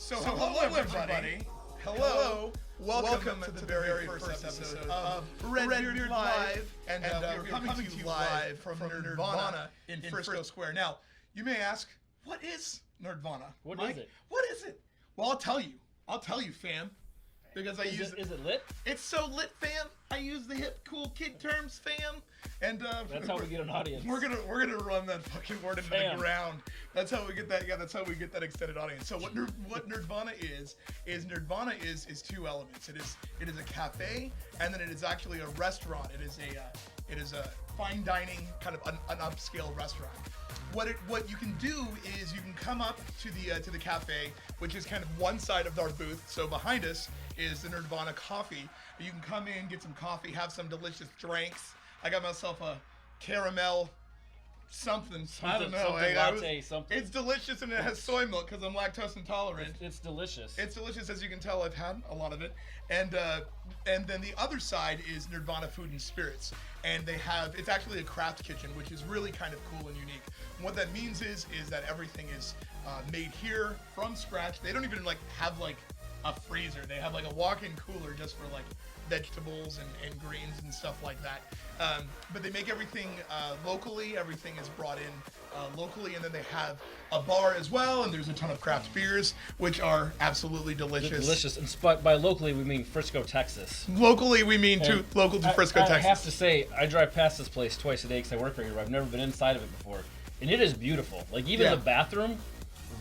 So hello everybody. Hello. Welcome to the very first episode of Redbeard Live. And we're coming to you live from Nerdvana in Frisco Square. Now, you may ask, what is Nerdvana? What is it? What is it? Well, I'll tell you, fam. Because Is it lit? It's so lit, fam. I use the hip, cool kid terms, fam. And that's how we get an audience. We're gonna run that fucking word into the ground. That's how we get that. Yeah, that's how we get that extended audience. So what Nerdvana is Nerdvana is two elements. It is a cafe, and then it is actually a restaurant. It is a fine dining kind of an upscale restaurant. What you can do is you can come up to the cafe, which is kind of one side of our booth. So behind us is the Nerdvana coffee. You can come in, get some coffee, have some delicious drinks. I got myself a caramel something. I don't know. Latte, something. It's delicious and it has soy milk because I'm lactose intolerant. It's delicious. It's delicious, as you can tell. I've had a lot of it. And then the other side is Nerdvana Food and Spirits, and it's actually a craft kitchen, which is really kind of cool and unique. And what that means is that everything is made here from scratch. They don't even have a freezer. They have a walk-in cooler just for vegetables and greens and stuff like that. But they make everything locally. Everything is brought in locally, and then they have a bar as well, and there's a ton of craft beers, which are absolutely delicious. They're delicious. And by locally, we mean Frisco, Texas. Locally, we mean local to Frisco, Texas. I have to say, I drive past this place twice a day because I work right here. I've never been inside of it before. And it is beautiful. Even the bathroom,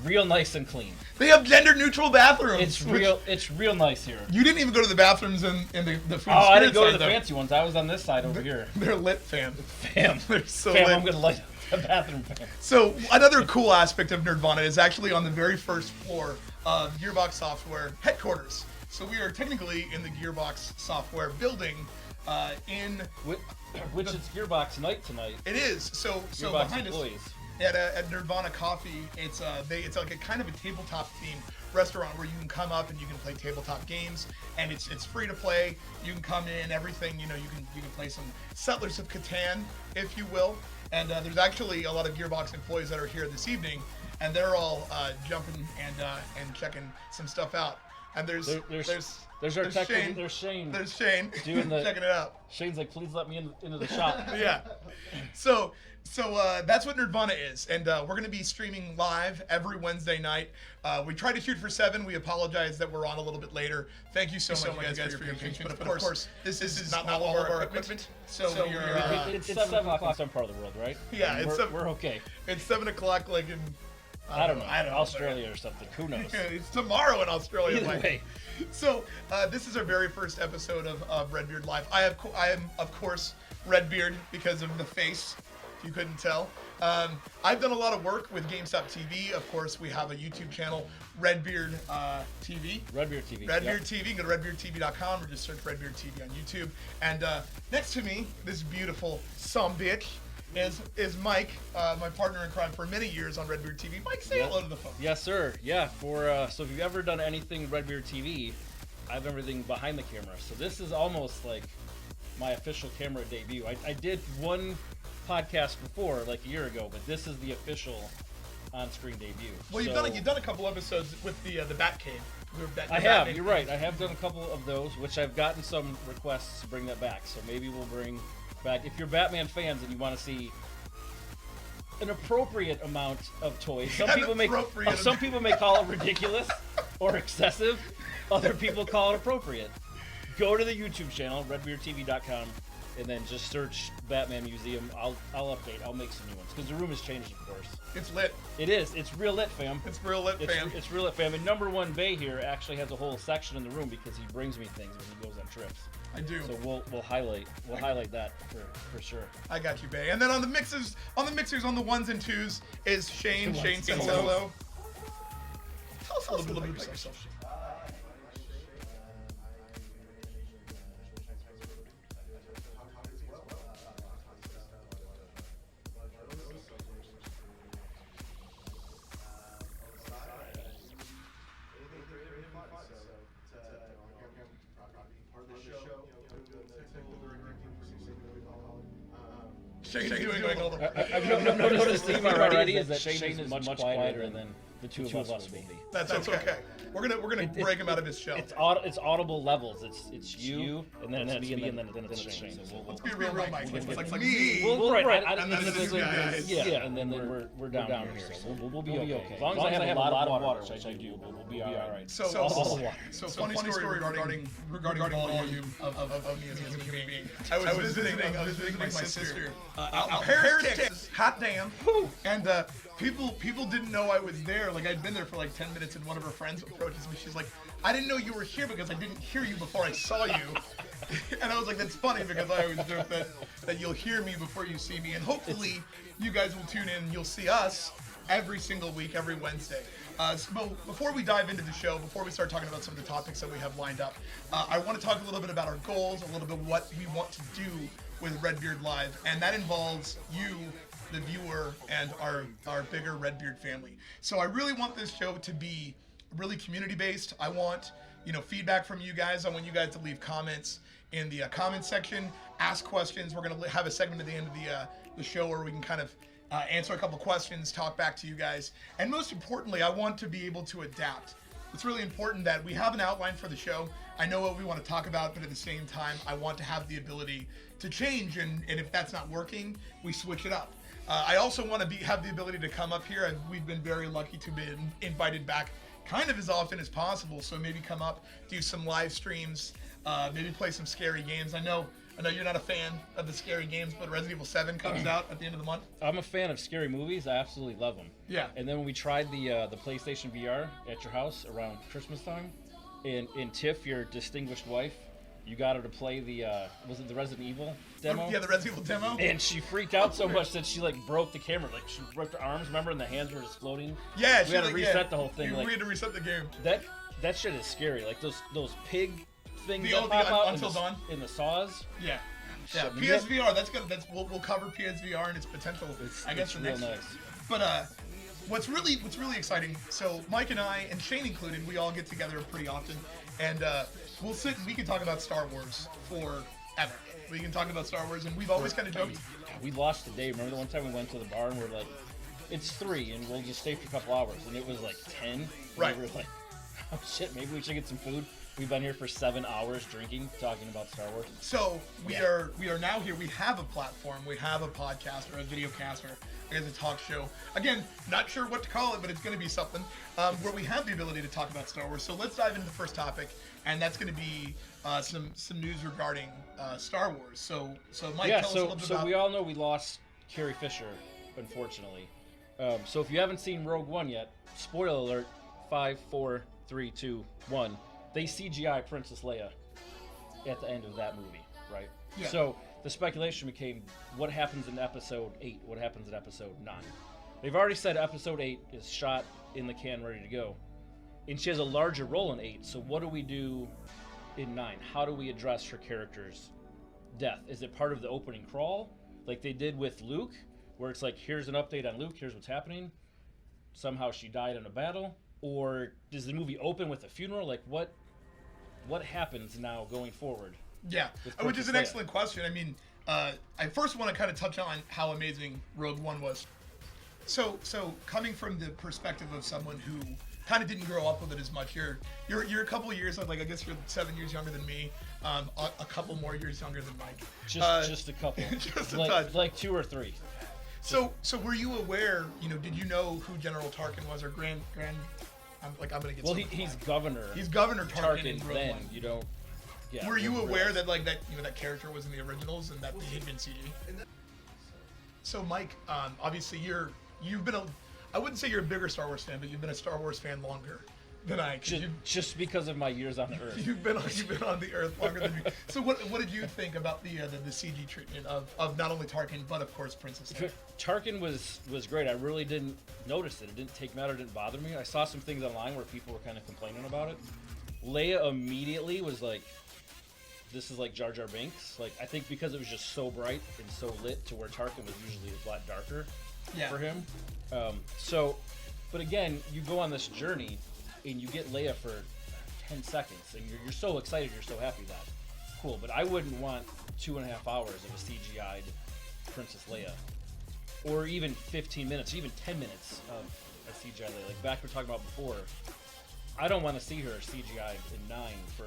real nice and clean. They have gender-neutral bathrooms. It's real nice here. You didn't even go to the bathrooms in the food. I didn't go to the fancy ones. I was on this side over here. They're lit, fam. They're so lit. I'm gonna light up the bathroom, fam. So another cool aspect of Nerdvana is actually on the very first floor of Gearbox Software headquarters. So we are technically in the Gearbox Software building. Which it's Gearbox night tonight. It is. So Gearbox behind employees. us at Nerdvana Coffee, it's like a kind of a tabletop themed restaurant where you can come up and you can play tabletop games, and it's free to play. You can come in, everything, you can play some Settlers of Catan, if you will. And there's actually a lot of Gearbox employees that are here this evening, and they're all jumping and checking some stuff out. And there's our tech. Shane. There's Shane. There's Shane doing checking it out. Shane's like, please let me into the shop. Yeah. So that's what Nerdvana is, and we're going to be streaming live every Wednesday night. We try to shoot for 7. We apologize that we're on a little bit later. Thank you so much, guys, for your patience. But of course, this is not all of our equipment. So it's 7 o'clock in some part of the world, right? Yeah, we're okay. It's 7 o'clock, in I don't know, Australia or something. Who knows? It's tomorrow in Australia. Either way. So this is our very first episode of Redbeard Live. I am of course Redbeard because of the face, if you couldn't tell. I've done a lot of work with GameStop TV. Of course, we have a YouTube channel, Redbeard TV. Redbeard TV. Redbeard TV. Go to redbeardtv.com or just search Redbeard TV on YouTube. And next to me, this beautiful sumbitch is Mike, my partner in crime for many years on Redbeard TV. Mike, say hello to the folks. Yes, sir. Yeah. So if you've ever done anything Redbeard TV, I have everything behind the camera. So this is almost like my official camera debut. I did one podcast before, a year ago, but this is the official on-screen debut. Well, you've done a couple episodes with the Batcave. I have. You're right. I have done a couple of those, which I've gotten some requests to bring that back. So maybe we'll bring back, if you're Batman fans and you want to see an appropriate amount of toys. Some people may call it ridiculous or excessive. Other people call it appropriate. Go to the YouTube channel, redbeardtv.com, and then just search Batman Museum. I'll update. I'll make some new ones because the room has changed, of course. It's lit. It is. It's real lit, fam. It's real lit, fam. It's real lit, fam. And Number One Bay here actually has a whole section in the room because he brings me things when he goes on trips. I do. So we'll highlight that for sure. I got you, Bay. And then on the mixers, on the ones and twos is Shane. Shane says hello. Tell us a little bit about yourself, Shane. Shane's doing all the... I've noticed the theme already is that Shane is much quieter than the two of us will be. That's okay. We're gonna break him out of his shell. It's audible levels. It's you, and then it's me, and then it's Shane. So let's be real, Mike. It's like me. Well, right. And then it's you guys. Yeah, and then we're down here. So we'll be okay. As long as I have a lot of water, which I do, we'll be all right. So funny story regarding volume of me as a human being. I was visiting my sister out in Paris, Texas. Hot damn. And people didn't know I was there. Like, I'd been there for like 10 minutes, and one of her friends approaches me. She's like, I didn't know you were here because I didn't hear you before I saw you. And I was like, that's funny, because I always joke that you'll hear me before you see me. And hopefully you guys will tune in and you'll see us every single week, every Wednesday. So before we dive into the show, before we start talking about some of the topics that we have lined up, I want to talk a little bit about our goals, a little bit what we want to do with Redbeard Live. And that involves you, the viewer, and our bigger Redbeard family. So I really want this show to be really community-based. I want, feedback from you guys. I want you guys to leave comments in the comment section, ask questions. We're going to have a segment at the end of the show where we can kind of answer a couple questions, talk back to you guys. And most importantly, I want to be able to adapt. It's really important that we have an outline for the show. I know what we want to talk about, but at the same time, I want to have the ability to change. And if that's not working, we switch it up. I also want to have the ability to come up here, and we've been very lucky to be invited back kind of as often as possible. So maybe come up, do some live streams, maybe play some scary games. I know you're not a fan of the scary games, but Resident Evil 7 comes out at the end of the month. I'm a fan of scary movies. I absolutely love them. Yeah. And then when we tried the PlayStation VR at your house around Christmas time, and Tiff, your distinguished wife, you got her to play was it the Resident Evil demo? Yeah, the Resident Evil demo. And she freaked out so much that she broke the camera. Like, she broke her arms, remember, and the hands were just floating. Yeah, we had to reset the whole thing. We had to reset the game. That shit is scary. Like those pig things that pop out Until Dawn in the saws. Yeah. Yeah, PSVR. That's good. We'll cover PSVR and its potential. I guess for next year. But what's really exciting. So Mike and I, and Shane included, we all get together pretty often, and we'll sit and we can talk about Star Wars forever. We can talk about Star Wars, and we've always kind of joked. We lost the day. Remember the one time we went to the bar and we're like, it's 3 and we'll just stay for a couple hours, and it was like 10. Right. We were like, oh shit, maybe we should get some food. We've been here for 7 hours drinking, talking about Star Wars. So we are now here. We have a platform. We have a podcast or a video cast or I guess a talk show. Again, not sure what to call it, but it's going to be something where we have the ability to talk about Star Wars. So let's dive into the first topic, and that's going to be some news regarding Star Wars. So Mike, tell us a little bit about. So we all know we lost Carrie Fisher, unfortunately. So if you haven't seen Rogue One yet, spoiler alert: 5, 4, 3, 2, 1. They CGI Princess Leia at the end of that movie, right? Yeah. So the speculation became, what happens in Episode 8? What happens in Episode 9? They've already said Episode 8 is shot in the can, ready to go. And she has a larger role in 8, so what do we do in 9? How do we address her character's death? Is it part of the opening crawl, like they did with Luke, where it's like, here's an update on Luke, here's what's happening? Somehow she died in a battle? Or does the movie open with a funeral? Like, what happens now going forward? Yeah, which is an excellent question. I mean, I first want to kind of touch on how amazing Rogue One was. So coming from the perspective of someone who kind of didn't grow up with it as much, you're a couple of years, like I guess you're 7 years younger than me, a couple more years younger than Mike. Just a couple. Just a touch. Like 2 or 3. So were you aware? Did you know who General Tarkin was, or Grand? I'm gonna get. Well, he's governor. He's Governor Tarkin in Rogue then One. You don't. Yeah. Were you aware that that character was in the originals and that they had been CG? So Mike, obviously you've been I wouldn't say you're a bigger Star Wars fan, but you've been a Star Wars fan longer than I. Just because of my years on the Earth. You've been on the Earth longer than me. So what did you think about the CG treatment of not only Tarkin but of course Princess Leia? Tarkin was great. I really didn't notice it. It didn't take me out. It didn't bother me. I saw some things online where people were kind of complaining about it. Leia immediately was like, this is like Jar Jar Binks. Like, I think because it was just so bright and so lit, to where Tarkin was usually a lot darker for him. But again, you go on this journey and you get Leia for 10 seconds, and you're so excited, you're so happy that cool. But I wouldn't want 2.5 hours of a CGI'd Princess Leia, or even 15 minutes, even 10 minutes a CGI lady. Like back we were talking about before, I don't want to see her CGI in 9 for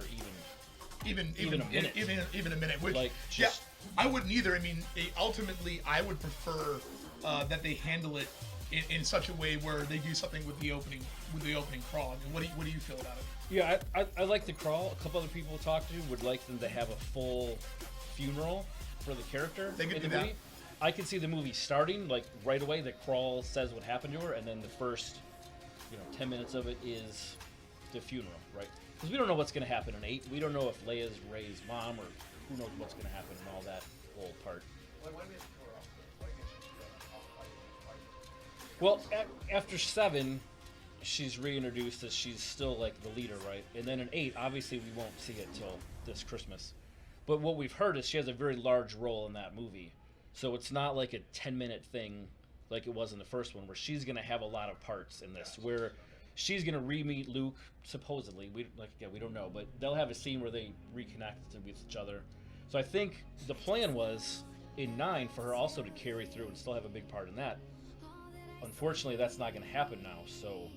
even a minute. Which, like, just, I wouldn't either. I mean, ultimately, I would prefer that they handle it in such a way where they do something with the opening crawl. I mean, what do you feel about it? Yeah, I like the crawl. A couple other people I talked to would like them to have a full funeral for the character. They could in do the that. movie. I could see the movie starting like right away. The crawl says what happened to her, and then the first 10 minutes of it is the funeral, right? Because we don't know what's going to happen in 8. We don't know if Leia's Rey's mom, or who knows what's going to happen in all that whole part. Well, after 7, she's reintroduced as she's still like the leader, right? And then in 8, obviously we won't see it till this Christmas. But what we've heard is she has a very large role in that movie. So it's not like a 10-minute thing like it was in the first one, where she's going to have a lot of parts in this, where she's going to re-meet Luke, supposedly. We don't know, but they'll have a scene where they reconnect with each other. So I think the plan was, in 9, for her also to carry through and still have a big part in that. Unfortunately, that's not going to happen now, So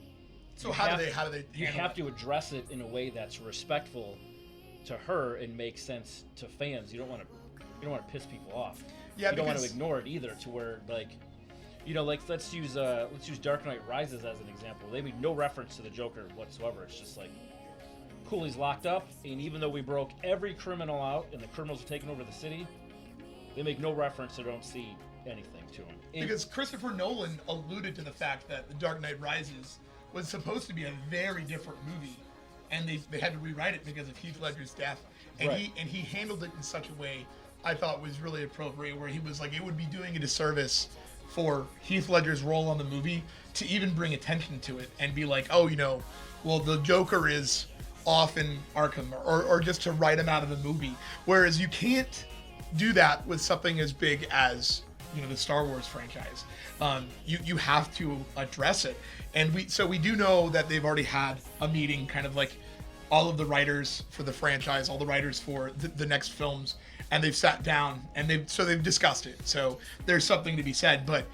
how do they you have to address it in a way that's respectful to her and makes sense to fans. You don't want to piss people off. Yeah, you don't want to ignore it either, to where like let's use Dark Knight Rises as an example. They made no reference to the Joker whatsoever. It's just like, cool, he's locked up, and even though we broke every criminal out and the criminals are taking over the city, they make no reference. They don't see anything to him. Because Christopher Nolan alluded to the fact that The Dark Knight Rises was supposed to be a very different movie, and they had to rewrite it because of Heath Ledger's death. And Right. he handled it in such a way I thought was really appropriate, where he was like, it would be doing a disservice for Heath Ledger's role on the movie to even bring attention to it and be like, oh, well, the Joker is off in Arkham, or just to write him out of the movie. Whereas you can't do that with something as big as the Star Wars franchise. You have to address it, and we do know that they've already had a meeting, kind of like all of the writers for the franchise, all the writers for the next films, and they've sat down and they've discussed it. So there's something to be said, but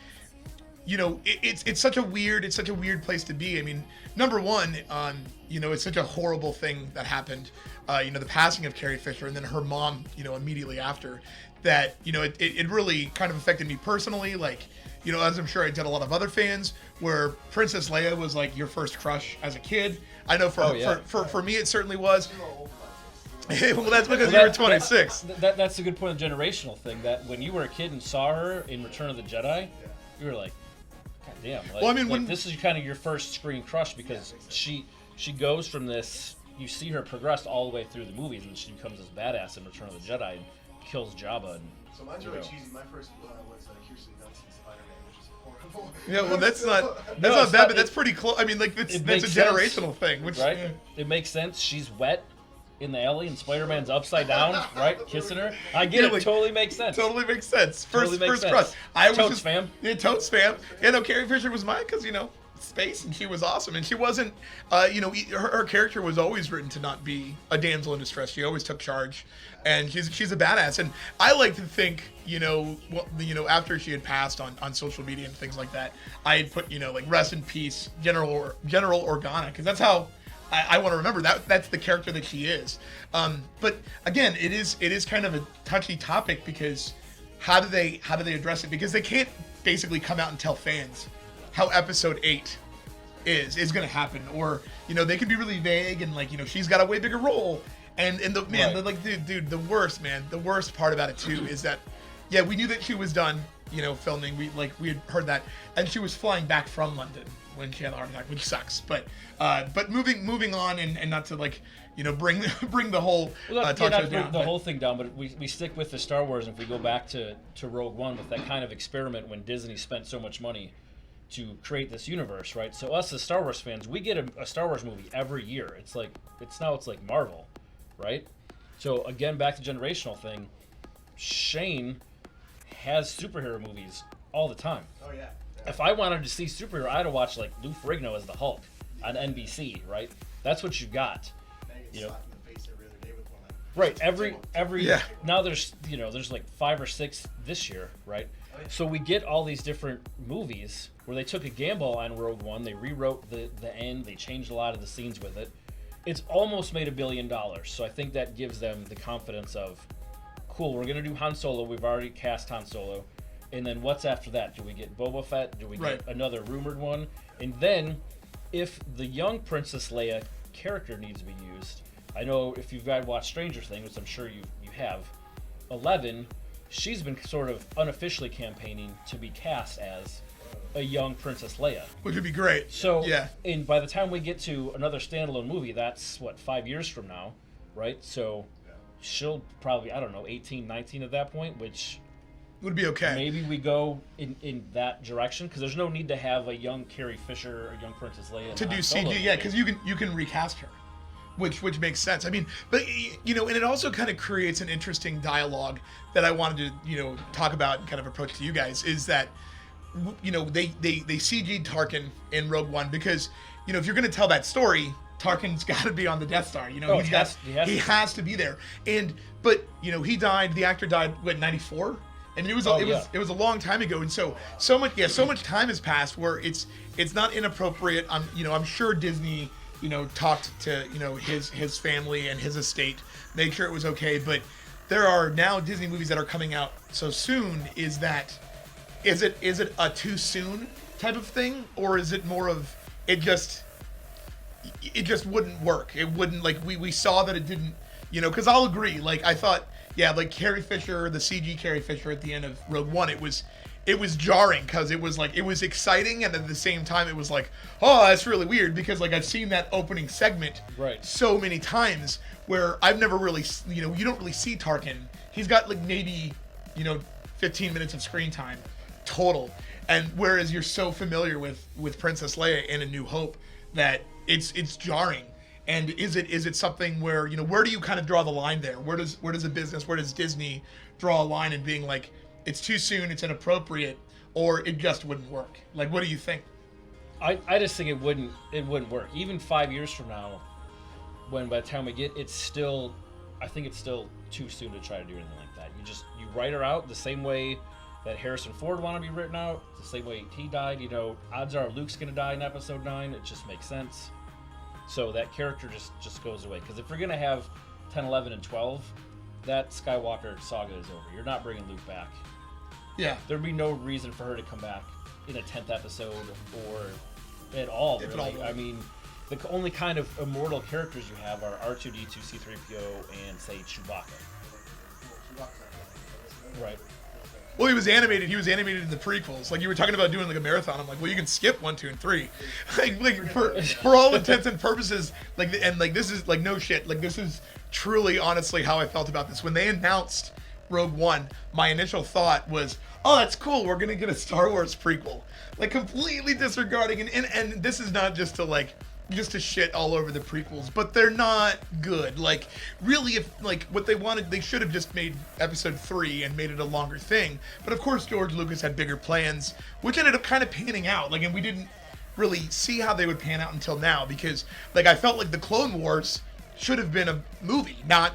it's such a weird place to be. I mean, number one, it's such a horrible thing that happened. The passing of Carrie Fisher, and then her mom, immediately after. That it really kind of affected me personally, like as I'm sure I did a lot of other fans, where Princess Leia was like your first crush as a kid. I know for me it certainly was. Well, that's because you were 26. That's a good point, of generational thing. That when you were a kid and saw her in Return of the Jedi, you were like, God damn. Like, well, I mean, this is kind of your first screen crush, because she goes from this. You see her progress all the way through the movies, and she becomes this badass in Return of the Jedi. And kills Jabba. So mine's really cheesy. My first was Kirsten Dunst in Spider-Man, which is horrible. Yeah, well, that's not bad, but that's pretty close. I mean, like that's a generational thing, which right? It makes sense. She's wet in the alley, and Spider-Man's upside down, right, kissing her. I get it. Like, totally makes sense. Totally makes sense. First crush. Totes fam. Yeah, Totes fam. Yeah, no, Carrie Fisher was mine because space, and she was awesome, and she wasn't her character was always written to not be a damsel in distress. She always took charge, and she's a badass. And I like to think after she had passed on social media and things like that, I had put like rest in peace General Organa, because that's how I want to remember that's the character that she is. But again, it is kind of a touchy topic, because how do they address it? Because they can't basically come out and tell fans how episode 8 is going to happen, or they can be really vague and she's got a way bigger role, and the man, right. dude, the worst part about it too is that we knew that she was done filming. We had heard that, and she was flying back from London when she had the heart attack, which sucks. But moving on, and not to bring the whole talk show down, the whole thing down, but we stick with the Star Wars. And if we go back to Rogue One with that kind of experiment, when Disney spent so much money to create this universe, right? So us as Star Wars fans, we get a Star Wars movie every year. It's like Marvel, right? So again, back to generational thing, Shane has superhero movies all the time. Oh yeah. If I wanted to see superhero, I had to watch like Lou Ferrigno as the Hulk on NBC, right? That's what you got. Right. Every now there's like 5 or 6 this year, right? So we get all these different movies where they took a gamble on Rogue One, they rewrote the end, they changed a lot of the scenes with it. It's almost made $1 billion, so I think that gives them the confidence of, cool, we're gonna do Han Solo, we've already cast Han Solo, and then what's after that? Do we get Boba Fett? Do we get another rumored one? And then, if the young Princess Leia character needs to be used, I know if you've watched Stranger Things, which I'm sure you have, 11, she's been sort of unofficially campaigning to be cast as a young Princess Leia. Which would be great. So, and by the time we get to another standalone movie, that's, 5 years from now, right? So, she'll probably, 18, 19 at that point, which... would be okay. Maybe we go in that direction, because there's no need to have a young Carrie Fisher or young Princess Leia to do CG, because you can recast her, which makes sense. I mean, but and it also kind of creates an interesting dialogue that I wanted to talk about and kind of approach to you guys, is that they CG'd Tarkin in Rogue One because if you're going to tell that story, Tarkin's got to be on the Death Star. He has to be there. But he died. The actor died 94. I mean, it was a long time ago, and so much time has passed where it's not inappropriate. I'm sure Disney talked to his family and his estate, make sure it was okay. But there are now Disney movies that are coming out so soon. Is it a too soon type of thing, or is it more of it just wouldn't work? It wouldn't, like we saw that it didn't. Because I'll agree. Like I thought. Yeah, like Carrie Fisher, the CG Carrie Fisher at the end of Rogue One, it was jarring because it was exciting, and at the same time it was like, oh, that's really weird, because like I've seen that opening segment so many times where I've never really, you don't really see Tarkin. He's got like maybe 15 minutes of screen time total, and whereas you're so familiar with Princess Leia in A New Hope that it's jarring. And is it something where where do you kind of draw the line there? Where does a business, where does Disney draw a line in being like, it's too soon, it's inappropriate, or it just wouldn't work? Like, what do you think? I just think it wouldn't work. Even 5 years from now, when by the time we get, I think it's still too soon to try to do anything like that. You write her out the same way that Harrison Ford wanted to be written out, the same way he died. Odds are Luke's gonna die in Episode 9. It just makes sense. So that character just goes away. Because if we're going to have 10, 11, and 12, that Skywalker saga is over. You're not bringing Luke back. Yeah. There'd be no reason for her to come back in a 10th episode or at all, really. I mean, the only kind of immortal characters you have are R2-D2, C-3PO, and, say, Chewbacca. Right. Well, he was animated in the prequels. Like, you were talking about doing like a marathon. I'm like, well, you can skip 1, 2, and 3. like for all intents and purposes, this is like no shit. Like, this is truly, honestly, how I felt about this. When they announced Rogue One, my initial thought was, oh, that's cool. We're gonna get a Star Wars prequel. Like, completely disregarding and this is not just to shit all over the prequels, but they're not good. Like, really, if like what they wanted, they should have just made Episode 3 and made it a longer thing. But of course, George Lucas had bigger plans, which ended up kind of panning out. Like, and we didn't really see how they would pan out until now, because like I felt like the Clone Wars should have been a movie, not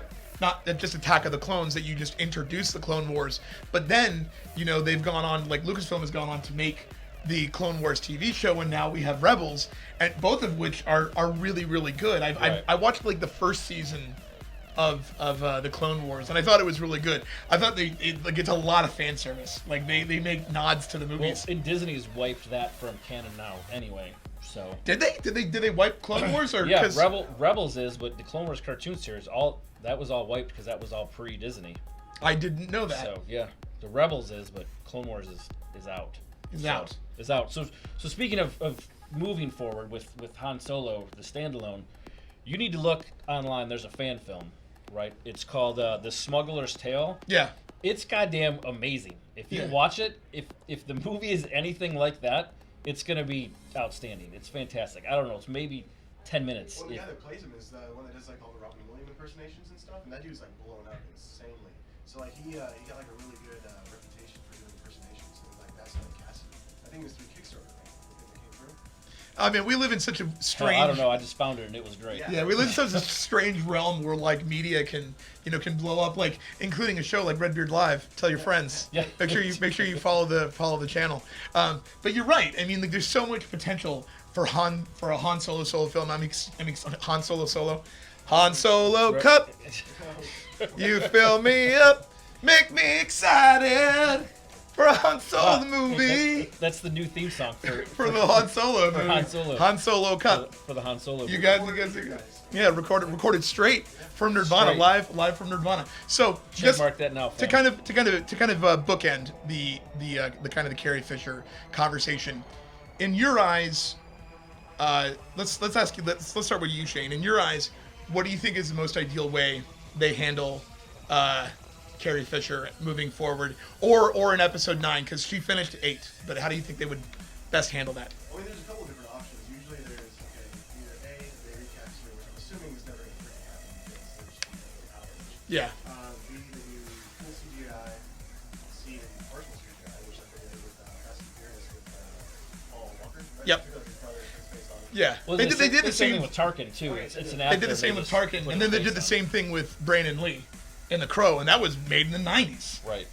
just Attack of the Clones, that you just introduce the Clone Wars. But then they've gone on, like Lucasfilm has gone on to make the Clone Wars TV show, and now we have Rebels, and both of which are really, really good. I watched like the first season of the Clone Wars, and I thought it was really good. I thought it's a lot of fan service. Like they make nods to the movies. Well, and Disney's wiped that from canon now, anyway. So did they wipe Clone Wars, or yeah, Rebels is, but the Clone Wars cartoon series that was all wiped because that was all pre-Disney. I didn't know that. So yeah, the Rebels is, but Clone Wars is out. Is out. So speaking of moving forward with Han Solo, the standalone, you need to look online. There's a fan film, right? It's called The Smuggler's Tale. Yeah. It's goddamn amazing. If you watch it, if the movie is anything like that, it's gonna be outstanding. It's fantastic. I don't know. It's maybe 10 minutes. Well, the guy that plays him is the one that does like all the Robin Williams impersonations and stuff, and that dude's like blown up insanely. So like he got like a really good reputation for doing impersonations, and like that's how they cast him. I think it was through Kickstarter, right? That came through. I mean, we live in such a strange. I don't know. I just found it and it was great. Yeah, we live in such a strange realm where like media can blow up, like including a show like Redbeard Live. Tell your friends. Yeah. Make sure you follow the channel. But you're right. I mean, like, there's so much potential for a Han Solo film. I mean Han Solo Right. Cup. You fill me up, make me excited for a Han Solo movie. That's the new theme song For the Han Solo movie. Han Solo. Han Solo Cup. For the Han Solo. You movie. guys, yeah, recorded straight from Nerdvana, Straight. live from Nerdvana. So Check just mark that now. to fam. kind of bookend the kind of the Carrie Fisher conversation. In your eyes, let's ask you. Let's start with you, Shane. In your eyes, what do you think is the most ideal way they handle Carrie Fisher moving forward, or in episode 9, because she finished 8. But how do you think they would best handle that? I mean, there's a couple different options. Usually there's, either A, they recast her, which I'm assuming is never going to freaking happen because there's outage. Yeah. B, they do full CGI. C, they do partial CGI, which I think they did with Fast and Furious with Paul Walker. Right? Yep. Because his brother is based on Yeah. Well, they did the same same thing with Tarkin too. It's an They actor. did the same with just Tarkin, put and a then they face did the on same thing with Brandon Lee in The Crow, and that was made in the 90s. it. Right.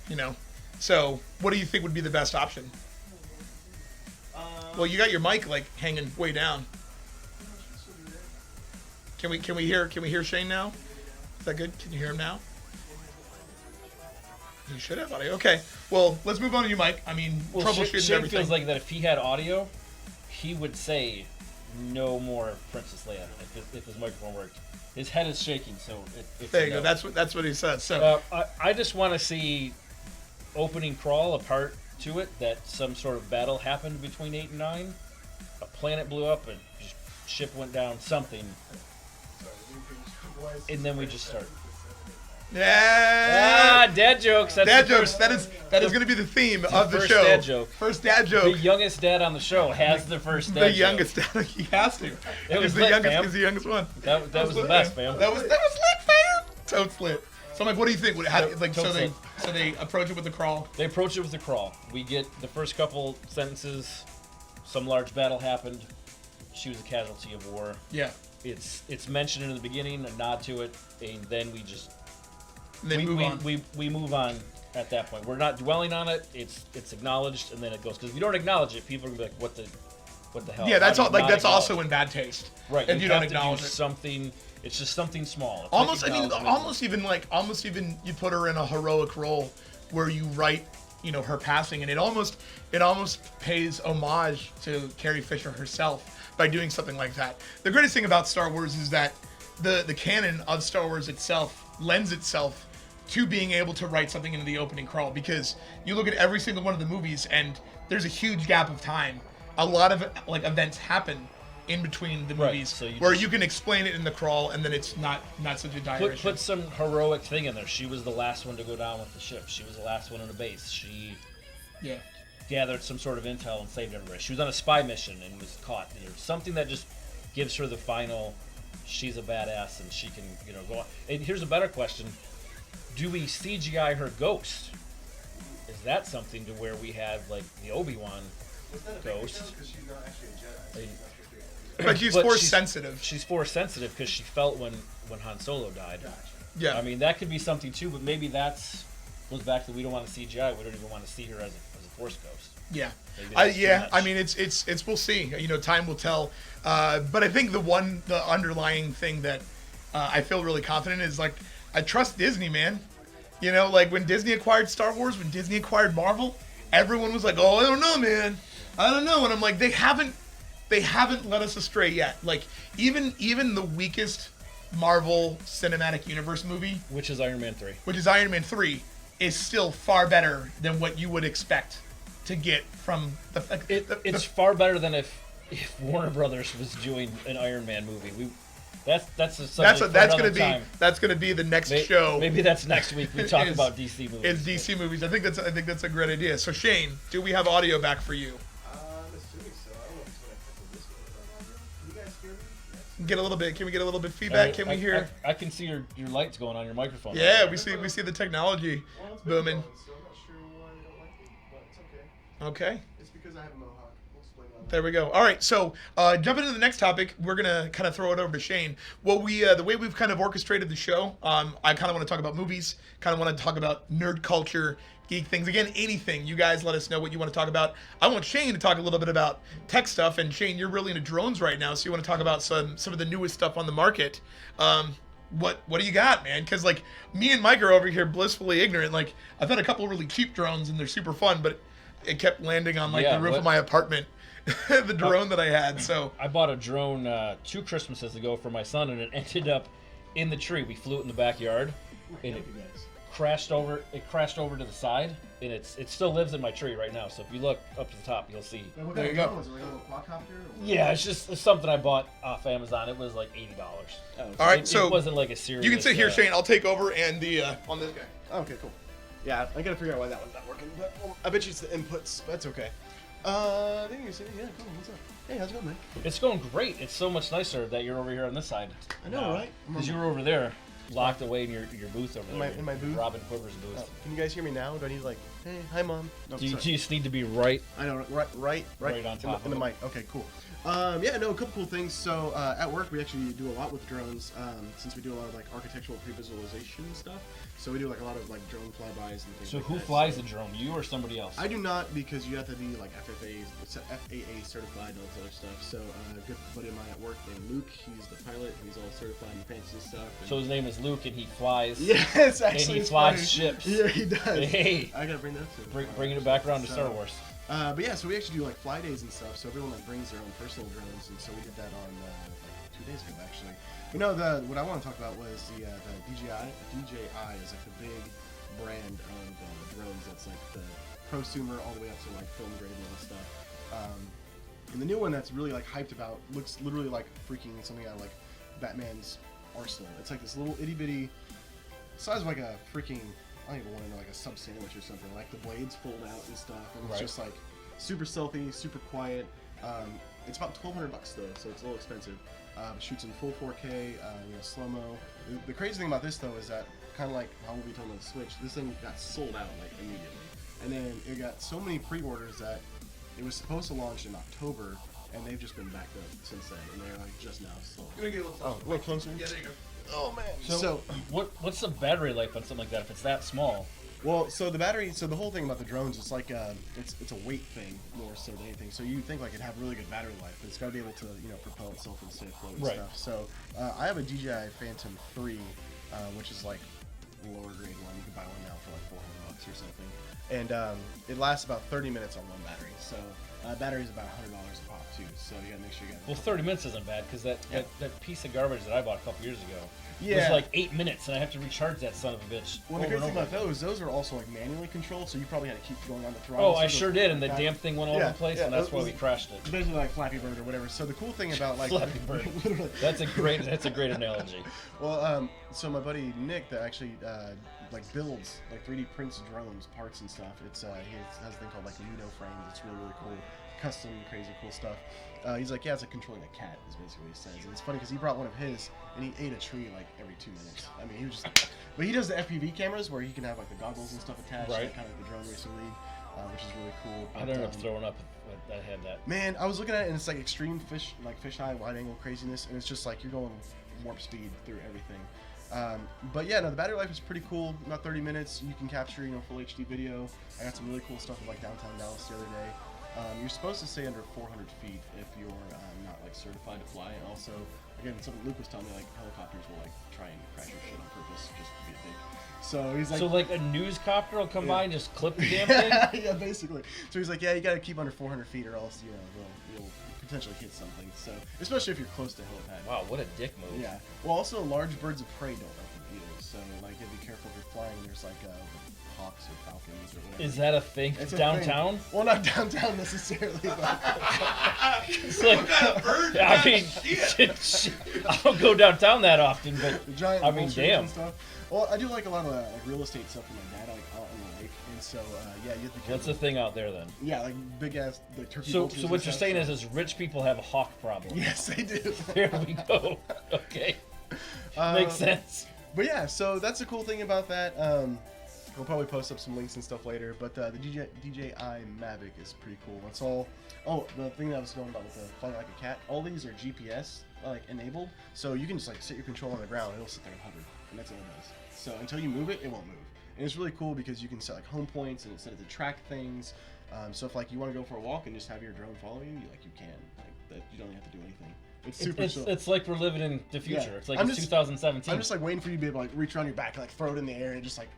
So what do you think would be the best option? Well, you got your mic like hanging way down. Can we hear Shane now? Is that good? Can you hear him now? You should have audio. Okay. Well, let's move on to your mic. I mean, Well, troubleshooting Shane everything. feels like that if he had audio, he would say no more Princess Leia if his microphone worked. His head is shaking, so it's there you no. go. That's what he said. So I just want to see opening crawl, a part to it, that some sort of battle happened between 8 and 9. A planet blew up, a ship went down, something, and then we just start. yeah. Dad jokes. That's Dad the jokes. first- That is going to be the theme of the first show. dad joke. First dad The joke. youngest dad on the show has the first dad The joke. youngest dad. He has to. was He's the lit, youngest. fam. He's the youngest one. That was the best, fam. That was lit, fam. Totes lit. So I'm like, what do you think? How, like, so Totes they approach it with the crawl. They approach it with the crawl. We get the first couple sentences. Some large battle happened. She was a casualty of war. Yeah. It's mentioned in the beginning, a nod to it, and then we just And then move on. we move on at that point. We're not dwelling on it. It's acknowledged, and then it goes. Because if you don't acknowledge it, people are gonna be like, what the hell? Yeah, that's How all. do you Like not that's also acknowledge in bad taste. it? Right. If you don't have to acknowledge do it. something. It's just something small. It's Almost. like I mean, acknowledgement. almost even you put her in a heroic role where you write, her passing, and it almost pays homage to Carrie Fisher herself by doing something like that. The greatest thing about Star Wars is that the canon of Star Wars itself lends itself to being able to write something into the opening crawl, because you look at every single one of the movies and there's a huge gap of time. A lot of like events happen in between the Right, movies so where you can explain it in the crawl, and then it's not such a dire issue. Put some heroic thing in there. She was the last one to go down with the ship. She was the last one on the base. She Yeah. gathered some sort of intel and saved everybody. She was on a spy mission and was caught. Something that just gives her the final, she's a badass and she can, go on. And here's a better question. Do we CGI her ghost? Is that something to where we have, like, the Obi-Wan ghost? Because she's not actually a Jedi. So she's not supposed to be But she's But force she's- sensitive. She's force sensitive because she felt when Han Solo died. Yeah. I mean, that could be something too, but maybe goes back to we don't want to CGI. We don't even want to see her as a force ghost. Yeah. Maybe that's too much. I mean, it's we'll see. Time will tell. But I think the underlying thing that I feel really confident is, like, I trust Disney, man. Like when Disney acquired Star Wars, when Disney acquired Marvel, everyone was like, "Oh, I don't know, man. I don't know." And I'm like, they haven't led us astray yet. Like even the weakest Marvel Cinematic Universe movie, Which is Iron Man 3. which is Iron Man 3, is still far better than what you would expect to get from It's far better than if Warner Brothers was doing an Iron Man movie. That's a subject for another time. that's gonna be the next show. Maybe that's next week. We talk Is- about DC movies. Is DC movies. I think that's a great idea. So Shane, do we have audio back for you? I'm assuming so. I don't know if it's when I put this one. Can you guys hear me? Yes. Get a little bit. Can we get a little bit feedback? Alright, Can we hear? I can see your lights going on your microphone. Yeah, we see the technology Well, it's been booming. going, so I'm not sure why they don't like me, but it's okay. Okay. It's because I have a mohawk. We'll explain There we go. All right, so jumping into the next topic, we're gonna kind of throw it over to Shane. Well, the way we've kind of orchestrated the show, I kind of want to talk about movies, kind of want to talk about nerd culture, geek things. Again, anything. You guys let us know what you want to talk about. I want Shane to talk a little bit about tech stuff, and Shane, you're really into drones right now, so you want to talk about some of the newest stuff on the market. What do you got, man? Because like me and Mike are over here blissfully ignorant. Like I've had a couple of really cheap drones, and they're super fun, but it kept landing on like the roof of my apartment. The drone that I had. So I bought a drone 2 Christmases ago for my son, and it ended up in the tree. We flew it in the backyard, and it crashed over. It crashed over to the side, and it still lives in my tree right now. So if you look up to the top, you'll see. There you go. Was it like a little quadcopter? Yeah, it's something I bought off Amazon. It was like $80. All right, so it wasn't like a serious. You can sit here, Shane. I'll take over and the on this guy. Okay, cool. Yeah, I gotta figure out why that one's not working, but I bet you it's the inputs. That's okay. I think you're sitting. Yeah, cool. What's up? Hey, how's it going, man? It's going great. It's so much nicer that you're over here on this side. I know, right? Because you were over there, locked away in your booth over there. In my booth? Robin Quiver's booth. Oh, can you guys hear me now? Do I need like, hey, hi, mom? No, Do you just need to be right? I know, right on top in the of it. mic. Okay, cool. Yeah, no, a couple cool things. So at work, we actually do a lot with drones, since we do a lot of like architectural pre-visualization stuff. So we do like a lot of like drone flybys and things. So like who that. flies the drone? You or somebody else? I do not, because you have to be like FAA certified and all this other stuff. So a good buddy of mine at work named Luke, he's the pilot. He's all certified and fancy stuff. And So his name is Luke, and he flies. yes, actually, And he it's flies funny. ships. Yeah, he does. Hey. I gotta bring that to Bringing it back around to So, Star Wars. But yeah, so we actually do like fly days and stuff. So everyone like brings their own personal drones, and so we did that on like 2 days ago actually. But no, what I want to talk about was the DJI. DJI is like the big brand of drones. That's like the prosumer all the way up to like film grade and all this stuff. And the new one that's really like hyped about looks literally like freaking something out of like Batman's arsenal. It's like this little itty bitty size of like a freaking, I don't even want to know, like a sub sandwich or something. Like the blades fold out and stuff, and it's Right. just like super stealthy, super quiet. It's about $1,200 though, so it's a little expensive. Shoots in full 4K, slow mo. The crazy thing about this though is that kind of like how we'll be talking about the Switch, this thing got sold out like immediately, and then it got so many pre-orders that it was supposed to launch in October, and they've just been backed up since then, and they're like just now sold. Gonna get a little Oh, a little closer. Yeah, there you go. Oh man. So, what's the battery life on something like that if it's that small? Well, so the battery, so the whole thing about the drones, it's like it's a weight thing more so than anything. So you think like it'd have really good battery life, but it's got to be able to propel itself and stay afloat and Right. stuff. So I have a DJI Phantom 3, which is like a lower grade one. You can buy one now for like $400 or something, and it lasts about 30 minutes on one battery. So battery's about $100 a pop too. So you gotta make sure you got. Well, 30 minutes isn't bad because that piece of garbage that I bought a couple years ago was Yeah. like 8 minutes, and I have to recharge that son of a bitch. Well, the over great and thing over. about those are also like manually controlled, so you probably had to keep going on the throttle. Oh, so I the- sure did, and the that- damn thing went all over the place, and that's it why was we crashed it. Basically like Flappy Bird or whatever. So the cool thing about like Flappy Bird. literally. That's a great analogy. Well, so my buddy Nick that actually like builds like 3D prints drones, parts and stuff. It's he has a thing called like Ludo frames. It's really cool, custom, crazy, cool stuff. He's like, yeah, it's like controlling a cat is basically what he says. And it's funny because he brought one of his and he ate a tree like every 2 minutes. I mean, he was just, but he does the FPV cameras where he can have like the goggles and stuff attached, Right. like, kind of like the drone racing league, which is really cool. I'd end up throwing up if I had that. Man, I was looking at it and it's like extreme fisheye, wide angle craziness, and it's just like you're going warp speed through everything. But yeah, no, the battery life is pretty cool. About 30 minutes, you can capture full HD video. I got some really cool stuff of like downtown Dallas the other day. You're supposed to stay under 400 feet if you're not like certified to fly. And also, again, something Luke was telling me, like helicopters will like try and crash your shit on purpose just to be a dick. So he's like, So like a newscopter will come by and just clip the damn thing? yeah, basically. So he's like, yeah, you got to keep under 400 feet or else you'll potentially hit something. So especially if you're close to helipad. Wow, what a dick move. Yeah. Well, also large birds of prey don't open either. So like, you have to be careful if you're flying. There's like hawks or falcons or whatever. Is that a thing It's a downtown? thing. Well, not downtown necessarily, but It's like, What kind of bird? I mean, Shit. I don't go downtown that often, but the giant I mean, vultures damn. and stuff. Well, I do like a lot of like real estate stuff for my dad, like out on the lake, and so yeah, you have to be careful. what's the thing out there then? Yeah, like big ass like turkey. So vultures what and you're stuff, saying so- is rich people have a hawk problem. yes, they do. There we go. Okay. Makes sense. But yeah, so that's the cool thing about that. We'll probably post up some links and stuff later, but the DJI Mavric is pretty cool. It's all. Oh, the thing that I was going about with the flying like a cat. All these are GPS like enabled, so you can just like sit your control on the ground and it'll sit there and hover, and that's all it does. So until you move it, it won't move. And it's really cool because you can set like home points and set it to track things. So if like you want to go for a walk and just have your drone follow you, like you can. Like that, you don't even have to do anything. It's super chill. It's like we're living in the future. Yeah. It's like it's 2017. I'm just like waiting for you to be able to like reach around your back, and, like throw it in the air, and it just like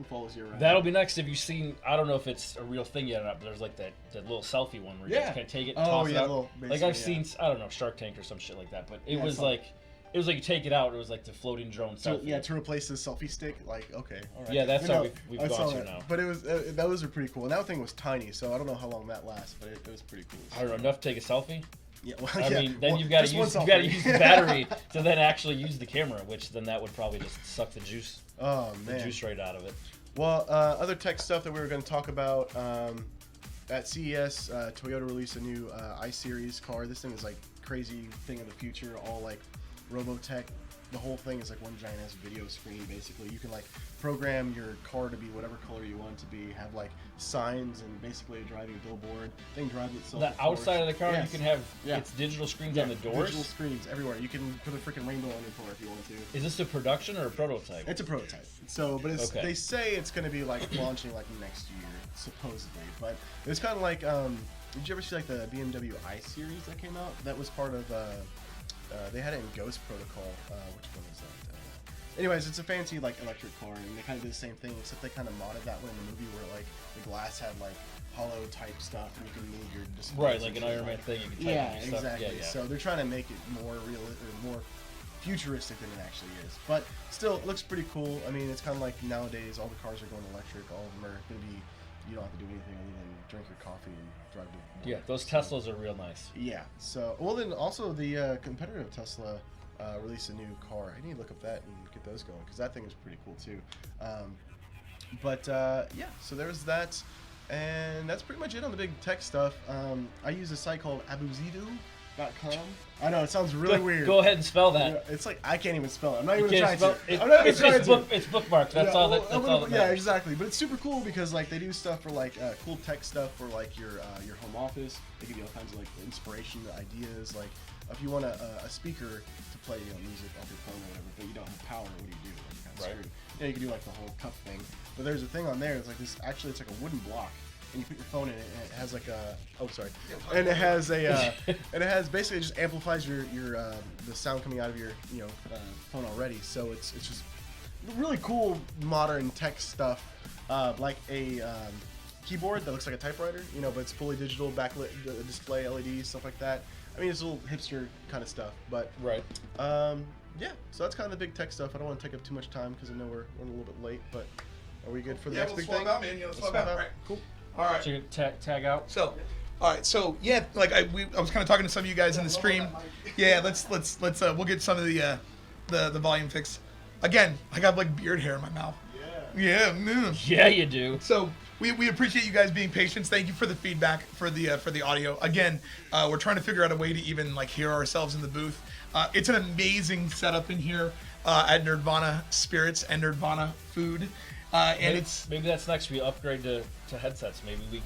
follows you around. That'll be next. Have you seen? I don't know if it's a real thing yet or not, but there's like that little selfie one where you just kind of take it, and toss it out. Like I've seen, I don't know, Shark Tank or some shit like that. But it was like. It was like you take it out. It was like the floating drone selfie. Yeah, to replace the selfie stick. Like, okay, all right. Yeah, that's how we've gone to now. But it was those are pretty cool. And that thing was tiny, so I don't know how long that lasts, but it was pretty cool. I don't know, enough to take a selfie. Yeah, well, I mean, then you've got to use the battery to then actually use the camera, which then that would probably just suck the juice. Oh man, the juice right out of it. Well, other tech stuff that we were going to talk about at CES, Toyota released a new i-Series car. This thing is like crazy thing of the future, all like Robotech. The whole thing is like one giant ass video screen. Basically, you can like program your car to be whatever color you want it to be. Have like signs and basically a driving billboard. Thing drives itself. The outside of the car, yes. You can have its digital screens on the doors. Digital screens everywhere. You can put a freaking rainbow on your car if you want to. Is this a production or a prototype? It's a prototype. So, but it's, they say it's going to be like launching like next year, supposedly. But it's kind of like, did you ever see like the BMW i-Series that came out? That was part of. They had it in Ghost Protocol. Which one is that? Anyways, it's a fancy like electric car, and they kind of did the same thing, except they kind of modded that one in the movie where like the glass had like hollow type stuff, and you can move your display. Right, like an Iron Man thing. You can type stuff. Exactly. Yeah. So they're trying to make it more real or more futuristic than it actually is. But still, it looks pretty cool. I mean, it's kind of like nowadays all the cars are going electric. All of them are going to be. You don't have to do anything other than drink your coffee and drive to work. Yeah, those Teslas are real nice. Yeah. So, well, then also the competitor of Tesla released a new car. I need to look up that and get those going because that thing is pretty cool too. Yeah, so there's that, and that's pretty much it on the big tech stuff. I use a site called abuzidu.com. I know it sounds really weird. Go ahead and spell that. Yeah, it's like I can't even spell it. I'm not even trying to. It's bookmarked. That's all that matters. Yeah, exactly. But it's super cool because like they do stuff for like cool tech stuff for like your home office. They give you all kinds of like inspiration, ideas. Like if you want a speaker to play music off your phone or whatever, but you don't have power, what do you do? Like, you're kind of screwed. Yeah, you can do like the whole cup thing. But there's a thing on there. It's like this. Actually, it's like a wooden block. And you put your phone in it, and it has like a and it has a and it has basically it just amplifies your the sound coming out of your phone already. So it's just really cool modern tech stuff, like a keyboard that looks like a typewriter, but it's fully digital, backlit display, LEDs, stuff like that. I mean, it's a little hipster kind of stuff, but yeah. So that's kind of the big tech stuff. I don't want to take up too much time because I know we're a little bit late, but are we good for the next big thing? Out, man. Let's swap out. Right. Cool. All right. So you tag out. So, all right. So yeah, like I was kind of talking to some of you guys in the stream. Yeah, let's we'll get some of the volume fixed. Again, I got like beard hair in my mouth. Yeah. Yeah, you do. So we appreciate you guys being patient. Thank you for the feedback for the audio. Again, we're trying to figure out a way to even like hear ourselves in the booth. It's an amazing setup in here at Nerdvana Spirits and Nerdvana Food. And maybe that's next. We upgrade to headsets. Maybe we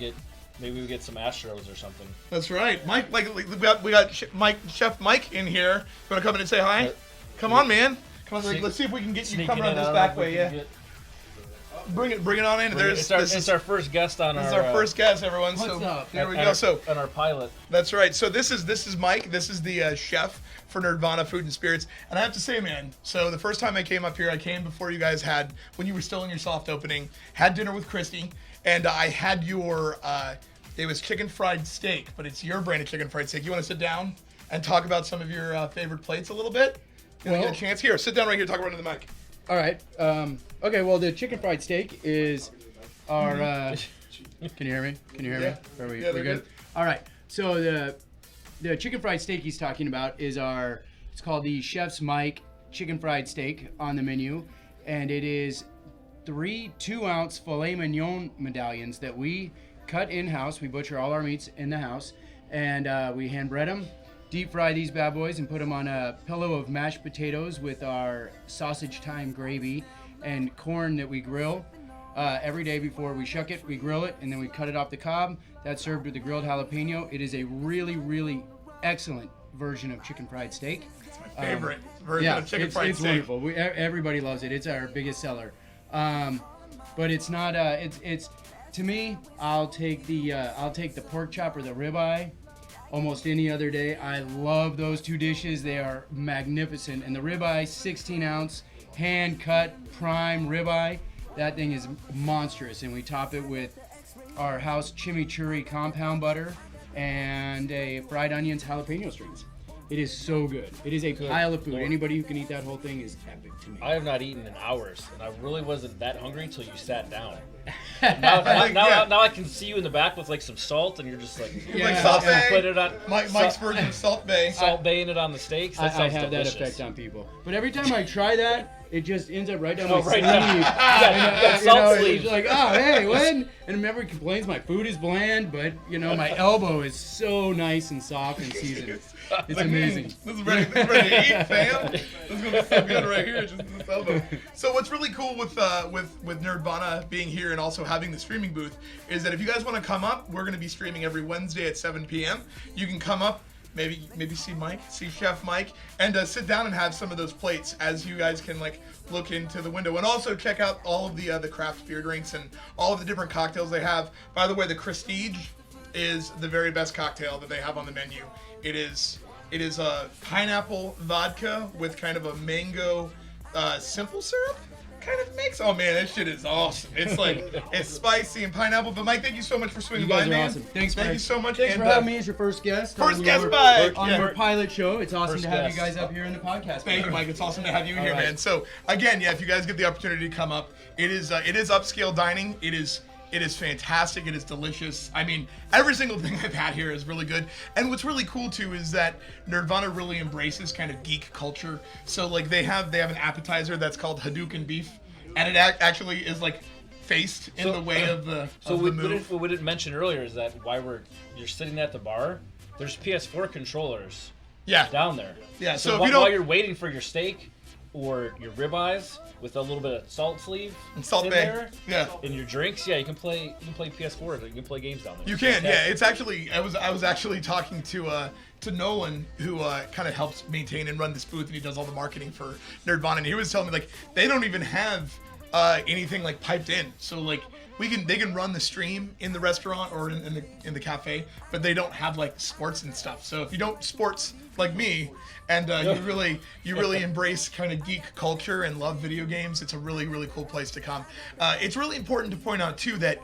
get some Astros or something. That's right, Mike. Like we got Chef Mike in here. You want to come in and say hi? Come on, man. Come on. Let's see if we can get you coming around this back way. Yeah. Bring it on in. It's our first guest on our. This is our first guest, everyone. What's so up? There we go. On our pilot. That's right. So this is Mike. This is the chef for Nerdvana Food and Spirits. And I have to say, man, so the first time I came up here, I came before you guys had, when you were still in your soft opening, had dinner with Christy, and I had your, it was chicken fried steak, but it's your brand of chicken fried steak. You want to sit down and talk about some of your favorite plates a little bit? You want to get a chance? Here, sit down right here, talk right into the mic. All right. Okay, well, the chicken fried steak is our, can you hear me? Yeah. Are we they're good? All right. So the chicken fried steak he's talking about is it's called the Chef's Mike chicken fried steak on the menu. And it is 3 2-ounce filet mignon medallions that we cut in-house. We butcher all our meats in the house. And we hand bread them, deep fry these bad boys, and put them on a pillow of mashed potatoes with our sausage thyme gravy and corn that we grill. every day before we shuck it, we grill it, and then we cut it off the cob. That's served with the grilled jalapeno. It is a really, really excellent version of chicken fried steak. It's my favorite version of chicken fried it's steak. wonderful. Everybody loves it. It's our biggest seller. But it's not. It's to me. I'll take the pork chop or the ribeye almost any other day. I love those two dishes. They are magnificent. And the ribeye, 16-ounce, hand-cut prime ribeye. That thing is monstrous. And we top it with our house chimichurri compound butter and a fried onions jalapeno strings. It is so good. It is a pile of food. Lord. Anybody who can eat that whole thing is epic to me. I have not eaten in hours, and I really wasn't that hungry until you sat down. I think, yeah. Now I can see you in the back with like some salt, and you're just like, Like Salt Bay? put it on Mike's version of Salt Bay. salt baying it on the steaks. That I sounds have delicious. that effect on people. But every time I try that, it just ends up right down Oh, my right sleeve. down. Yeah, salt sleeve. It's like, oh, hey, when? And remember, he complains my food is bland, but, my elbow is so nice and soft and seasoned. It's amazing. This is ready to eat, fam. This is gonna be so good right here, just in this elbow. So what's really cool with Nerdvana being here and also having the streaming booth is that if you guys want to come up, we're gonna be streaming every Wednesday at 7 p.m. You can come up, maybe see Mike, see Chef Mike, and sit down and have some of those plates as you guys can look into the window and also check out all of the craft beer drinks and all of the different cocktails they have. By the way, the Prestige is the very best cocktail that they have on the menu. It is a pineapple vodka with kind of a mango simple syrup kind of mix. Oh man, that shit is awesome. It's it's spicy and pineapple. But Mike, thank you so much for swinging You guys by, are man. awesome. Thanks, Thank Mike. you so much. Thanks and, for having me as your first guest. First on guest your- Mike. On Yeah. your pilot show. It's awesome First to have guest. you guys up here in the podcast. Thank you, Mike. It's awesome to have you here, right. man. So again, yeah, if you guys get the opportunity to come up, it is upscale dining. It is fantastic. It is delicious. I mean, every single thing I've had here is really good. And what's really cool too is that Nerdvana really embraces kind of geek culture. So they have an appetizer that's called Hadouken beef, and it actually is faced in the way of the So of what the move. we didn't mention earlier is that you're sitting at the bar. There's PS4 controllers Yeah. down there. Yeah, so if while, you don't- while you're waiting for your steak or your ribeyes with a little bit of salt sleeve And Salt in Bay. there, Yeah. in your drinks, yeah, you can play PS4. You can play games down there. You can, yeah. It's actually I was actually talking to Nolan, who kind of helps maintain and run this booth, and he does all the marketing for Nerdvana, and he was telling me they don't even have anything piped in, so they can run the stream in the restaurant or in the cafe, but they don't have sports and stuff. So if you don't sports like me, and you really embrace kind of geek culture and love video games, it's a really, really cool place to come. It's really important to point out too that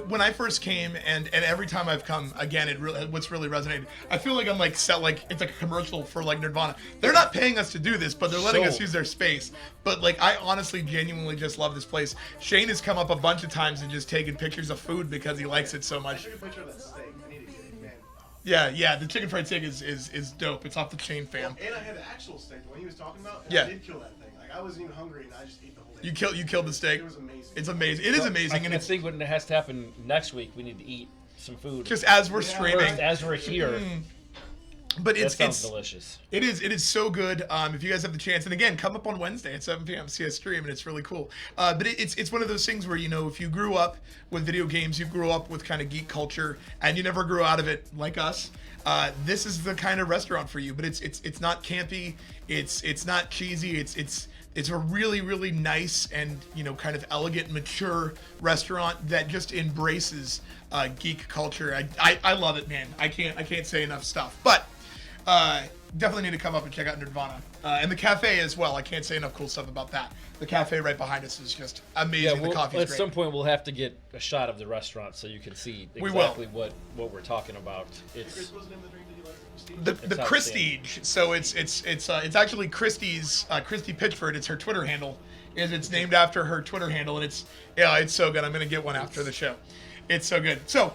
when I first came and every time I've come again, what's really resonated, I feel like I'm set it's like a commercial for Nerdvana. They're not paying us to do this, but they're letting us use their space. But I honestly genuinely just love this place. Shane has come up a bunch of times and just taken pictures of food because he likes it so I much. took a picture of that steak. I need to get it, man. Yeah, the chicken fried steak is dope. It's off the chain, fam. And I had the actual steak, the one he was talking about. And Yeah. I did kill that thing. I wasn't even hungry, and I just ate the whole thing. You killed the steak. It was amazing. It's amazing. It is I amazing, and can it's think when it has to happen next week. We need to eat some food. just as we're Yeah. streaming. First, as we're here, But that it's sounds delicious. It is so good. If you guys have the chance, and again, come up on Wednesday at 7 p.m. see us stream, and it's really cool. But it's one of those things where if you grew up with video games, you grew up with kind of geek culture, and you never grew out of it like us. This is the kind of restaurant for you. But it's not campy. It's not cheesy. It's a really, really nice and kind of elegant, mature restaurant that just embraces geek culture. I love it, man. I can't say enough stuff. But definitely need to come up and check out Nerdvana. And the cafe as well. I can't say enough cool stuff about that. The cafe right behind us is just amazing. The coffee's at great. some point we'll have to get a shot of the restaurant so you can see We will. exactly what we're talking about. Chris, It's what was the name of the drink that you liked? Steve? The It's Christige. So it's actually Christie's Christy Pitchford. It's her Twitter handle. It's named after her Twitter handle, and it's so good. I'm gonna get one after the show. It's so good. So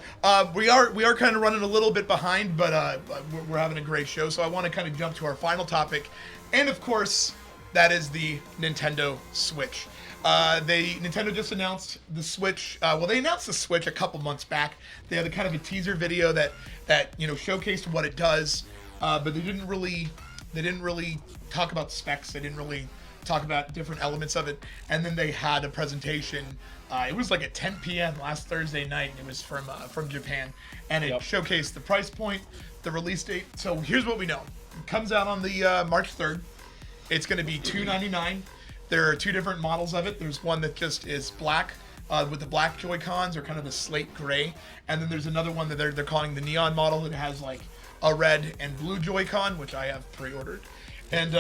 we are kind of running a little bit behind, but we're having a great show. So I want to kind of jump to our final topic, and of course that is the Nintendo Switch. Nintendo just announced the Switch. They announced the Switch a couple months back. They had a kind of a teaser video that showcased what it does, but they didn't really talk about the specs. They didn't really talk about different elements of it, and then they had a presentation. It was like at 10 p.m. last Thursday night. It was from Japan, and it showcased the price point, the release date. So here's what we know: it comes out on the March 3rd. It's going to be $299. There are 2 different models of it. There's one that just is black. With the black Joy-Cons or kind of the slate gray, and then there's another one that they're calling the neon model that has like a red and blue Joy-Con, which I have pre-ordered, and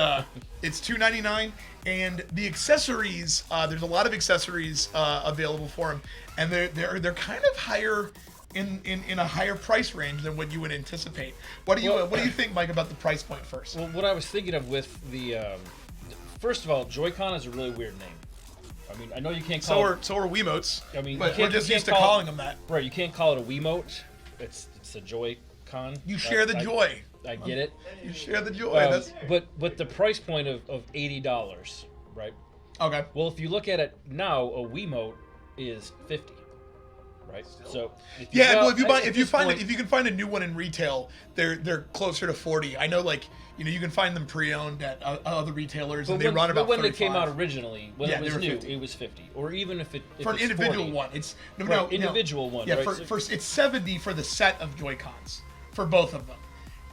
it's $299. And the accessories, there's a lot of accessories available for them, and they're kind of higher in a higher price range than what you would anticipate. What do you think, Mike, about the price point first? Well, what I was thinking of with the first of all, Joy-Con is a really weird name. I mean, I know you can't call So are Wiimotes. I mean, but we're just used to calling them that. Right, you can't call it a Wiimote. It's a Joy-Con. You share the joy. I get it. You share the joy. But the price point of $80, right? Okay. Well, if you look at it now, a Wiimote is $50, right? So if you can find a new one in retail, they're closer to $40. I know, like, you can find them pre-owned at other retailers, and they run about $35. But when they came out originally, when it was new, 50. it was $50. Or even if for an individual 40, one, it's individual one. Yeah, right? it's $70 for the set of Joy-Cons for both of them,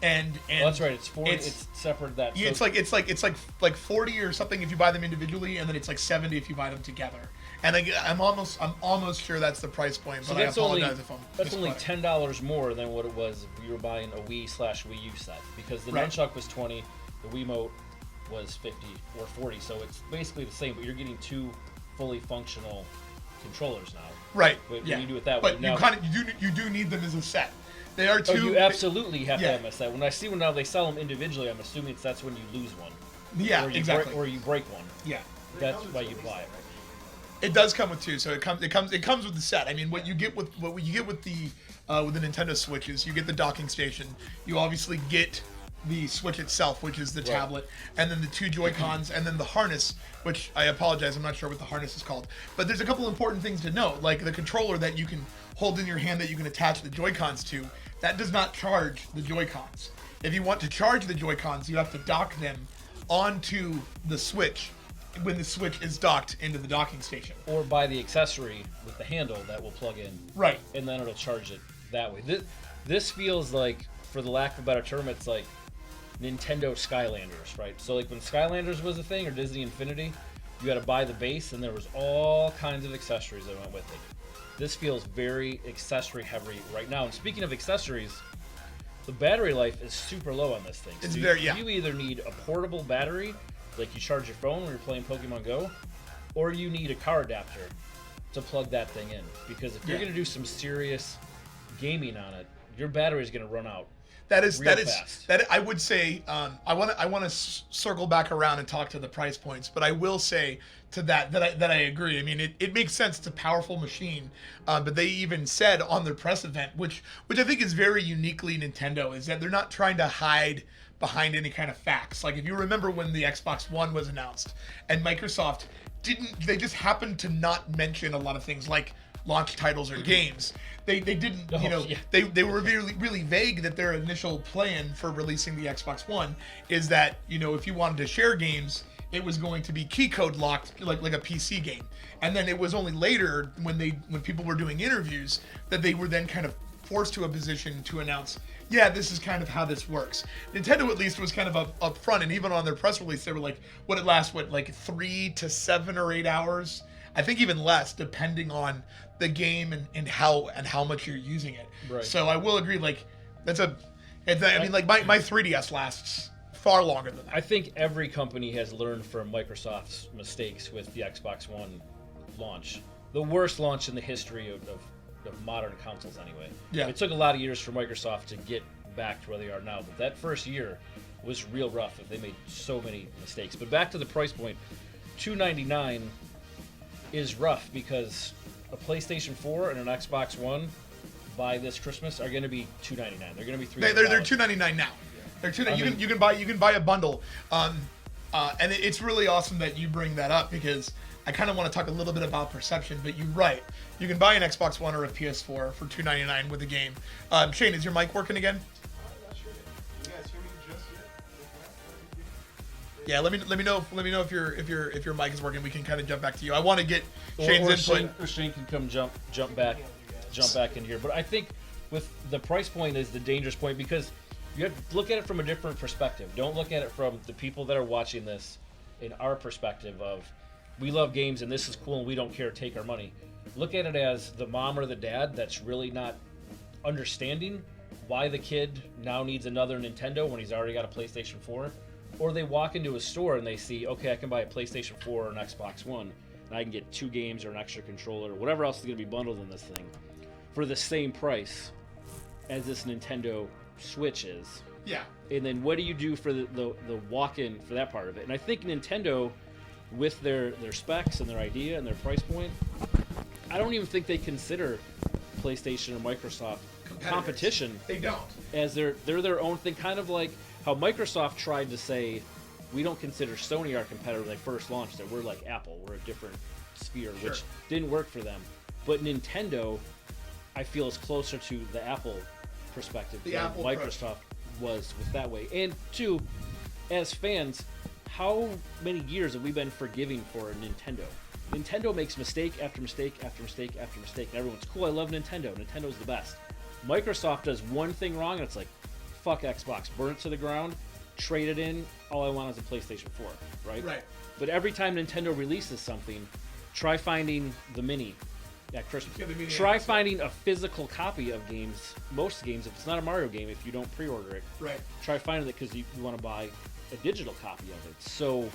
and that's right. It's $40. It's separate that. Yeah, so, it's like $40 or something if you buy them individually, and then it's like $70 if you buy them together. And I'm almost sure that's the price point, but I apologize if I'm that's only $10 more than what it was if you were buying a Wii/Wii U set, because the nunchuck was $20, the Wiimote was $50 or $40, so it's basically the same, but you're getting 2 fully functional controllers now. Right. When yeah. you do it that way. But you do need them as a set. They are 2. Oh, you absolutely have to have a set. When I see now they sell them individually, I'm assuming that's when you lose one. Yeah, exactly. Or you break one. Yeah. That's why you buy it. It does come with 2, so it comes with the set. I mean, what you get with the Nintendo Switch is you get the docking station. You obviously get the Switch itself, which is the tablet, and then the 2 Joy-Cons, and then the harness, which I apologize, I'm not sure what the harness is called. But there's a couple important things to note, like the controller that you can hold in your hand that you can attach the Joy-Cons to. That does not charge the Joy-Cons. If you want to charge the Joy-Cons, you have to dock them onto the Switch when the Switch is docked into the docking station. Or buy the accessory with the handle that will plug in. Right. And then it'll charge it that way. This feels like, for the lack of a better term, it's like Nintendo Skylanders, right? So like when Skylanders was a thing, or Disney Infinity, you had to buy the base, and there was all kinds of accessories that went with it. This feels very accessory heavy right now. And speaking of accessories, the battery life is super low on this thing. So you either need a portable battery, like you charge your phone when you're playing Pokemon Go, or you need a car adapter to plug that thing in. Because if you're going to do some serious gaming on it, your battery is going to run out. That is I would say I want to circle back around and talk to the price points, but I will say to that I agree. I mean, it makes sense. It's a powerful machine, but they even said on their press event, which I think is very uniquely Nintendo, is that they're not trying to hide behind any kind of facts. Like if you remember when the Xbox One was announced, and Microsoft they just happened to not mention a lot of things like launch titles or games. They didn't, they were really, really vague that their initial plan for releasing the Xbox One is that, if you wanted to share games, it was going to be key code locked like a PC game. And then it was only later when people were doing interviews that they were then kind of forced to a position to announce, this is kind of how this works. Nintendo at least was kind of up front, and even on their press release they were like, would it last 3 to 7 or 8 hours? I think even less, depending on the game and how much you're using it. Right. So I will agree. Like my 3DS lasts far longer than that. I think every company has learned from Microsoft's mistakes with the Xbox One launch. The worst launch in the history of modern consoles, anyway. Yeah. It took a lot of years for Microsoft to get back to where they are now, but that first year was real rough. They made so many mistakes. But back to the price point, $299 is rough because a PlayStation 4 and an Xbox One by this Christmas are going to be $299. They're going to be $300. They're $299 now. They're $299. You can buy a bundle, and it's really awesome that you bring that up because I kind of want to talk a little bit about perception. But you're right. You can buy an Xbox One or a PS4 for $299 with a game. Shane, is your mic working again? Sure. You guys hear me just yet? Yeah, let me know if your mic is working. We can kind of jump back to you. I want to get Shane's input. Shane can come jump back in here. But I think with the price point is the dangerous point because you have to look at it from a different perspective. Don't look at it from the people that are watching this in our perspective of we love games and this is cool and we don't care, take our money. Look at it as the mom or the dad that's really not understanding why the kid now needs another Nintendo when he's already got a PlayStation 4. Or they walk into a store and they see, okay, I can buy a PlayStation 4 or an Xbox One and I can get 2 games or an extra controller or whatever else is going to be bundled in this thing for the same price as this Nintendo Switch is. Yeah. And then what do you do for the walk-in for that part of it? And I think Nintendo, with their specs and their idea and their price point, I don't even think they consider PlayStation or Microsoft competition. They don't. As they're their own thing, kind of like how Microsoft tried to say, we don't consider Sony our competitor when they first launched it. We're like Apple. We're a different sphere, Sure. which didn't work for them. But Nintendo, I feel, is closer to the Apple perspective The than Apple Microsoft was with that way. And two, as fans, how many years have we been forgiving for Nintendo? Nintendo makes mistake after mistake after mistake after mistake. And everyone's cool. I love Nintendo. Nintendo's the best. Microsoft does one thing wrong, and it's like, fuck Xbox, burn it to the ground, trade it in. All I want is a PlayStation 4, right? Right. But every time Nintendo releases something, try finding the Mini at Christmas. Yeah, the Mini Try is- finding a physical copy of games. Most games, if it's not a Mario game, if you don't pre-order it, Right. try finding it because you want to buy a digital copy of it. So,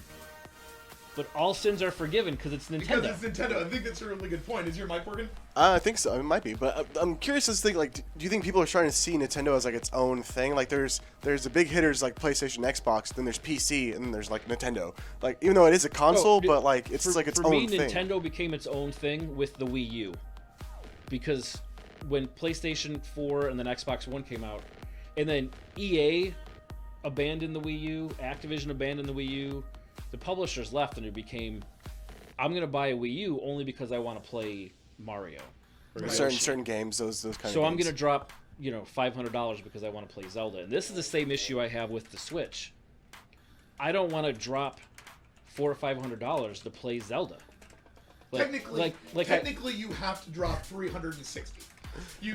but all sins are forgiven because it's Nintendo. Because it's Nintendo. I think that's a really good point. Is your mic working? I think so. It might be, but I'm curious to think. Like, do you think people are starting to see Nintendo as like its own thing? Like, there's the big hitters like PlayStation, Xbox, then there's PC, and then there's like Nintendo. Like, even though it is a console, but like it's like its for own me, thing. Nintendo became its own thing with the Wii U, because when PlayStation 4 and then Xbox One came out, and then EA abandoned the Wii U, Activision abandoned the Wii U, the publishers left, and it became, I'm gonna buy a Wii U only because I want to play Mario. Or Yoshi. certain games, those kind of games. So I'm gonna drop, $500 because I want to play Zelda. And this is the same issue I have with the Switch. I don't want to drop $400 or $500 to play Zelda. Technically, you have to drop 360.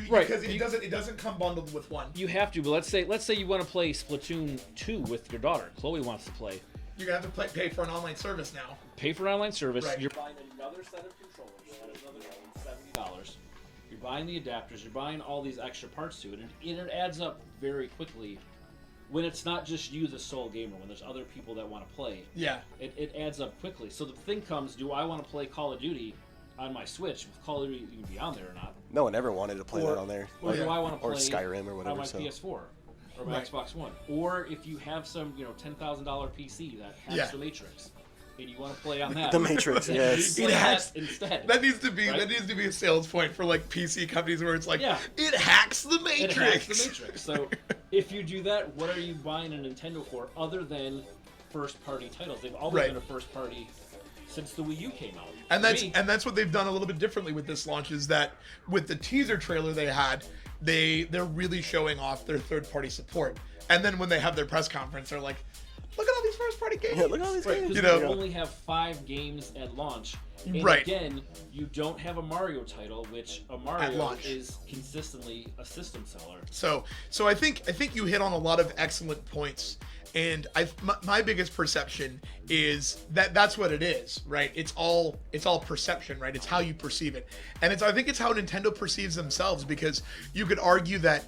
Right. Because it doesn't come bundled with one. You have to, but let's say you want to play Splatoon 2 with your daughter. Chloe wants to play. You're gonna have to pay for an online service now. Pay for an online service. Right. You're buying another set of controllers at another $70. You're buying the adapters. You're buying all these extra parts to it, and it adds up very quickly. When it's not just you, the sole gamer, when there's other people that want to play, Yeah. it adds up quickly. So the thing comes: do I want to play Call of Duty on my Switch with Call of Duty even be on there or not? No one ever wanted to play that on there. Or do I want to play or Skyrim or whatever. on my So PS4 or my Right. Xbox One? Or if you have some $10,000 PC that has Yeah. the Matrix, and you want to play on that, The Matrix, then yes. you play It that has- instead. That needs to be Right? a sales point for like PC companies where it's like, Yeah. it hacks the It Matrix. hacks the Matrix. So if you do that, what are you buying a Nintendo for other than first-party titles? They've always Right. been a first-party since the Wii U came out. And For that's me, and that's what they've done a little bit differently with this launch is that with the teaser trailer they had, they're really showing off their third-party support. And then when they have their press conference, they're like, look at all these first-party games. Yeah, look at all these Right, games. because You know- we only have 5 games at launch. And Right. again, you don't have a Mario title, which a At Mario launch. is consistently a system seller. So I think you hit on a lot of excellent points, and my biggest perception is that's what it is, right? It's all perception, right? It's how you perceive it, and I think it's how Nintendo perceives themselves, because you could argue that,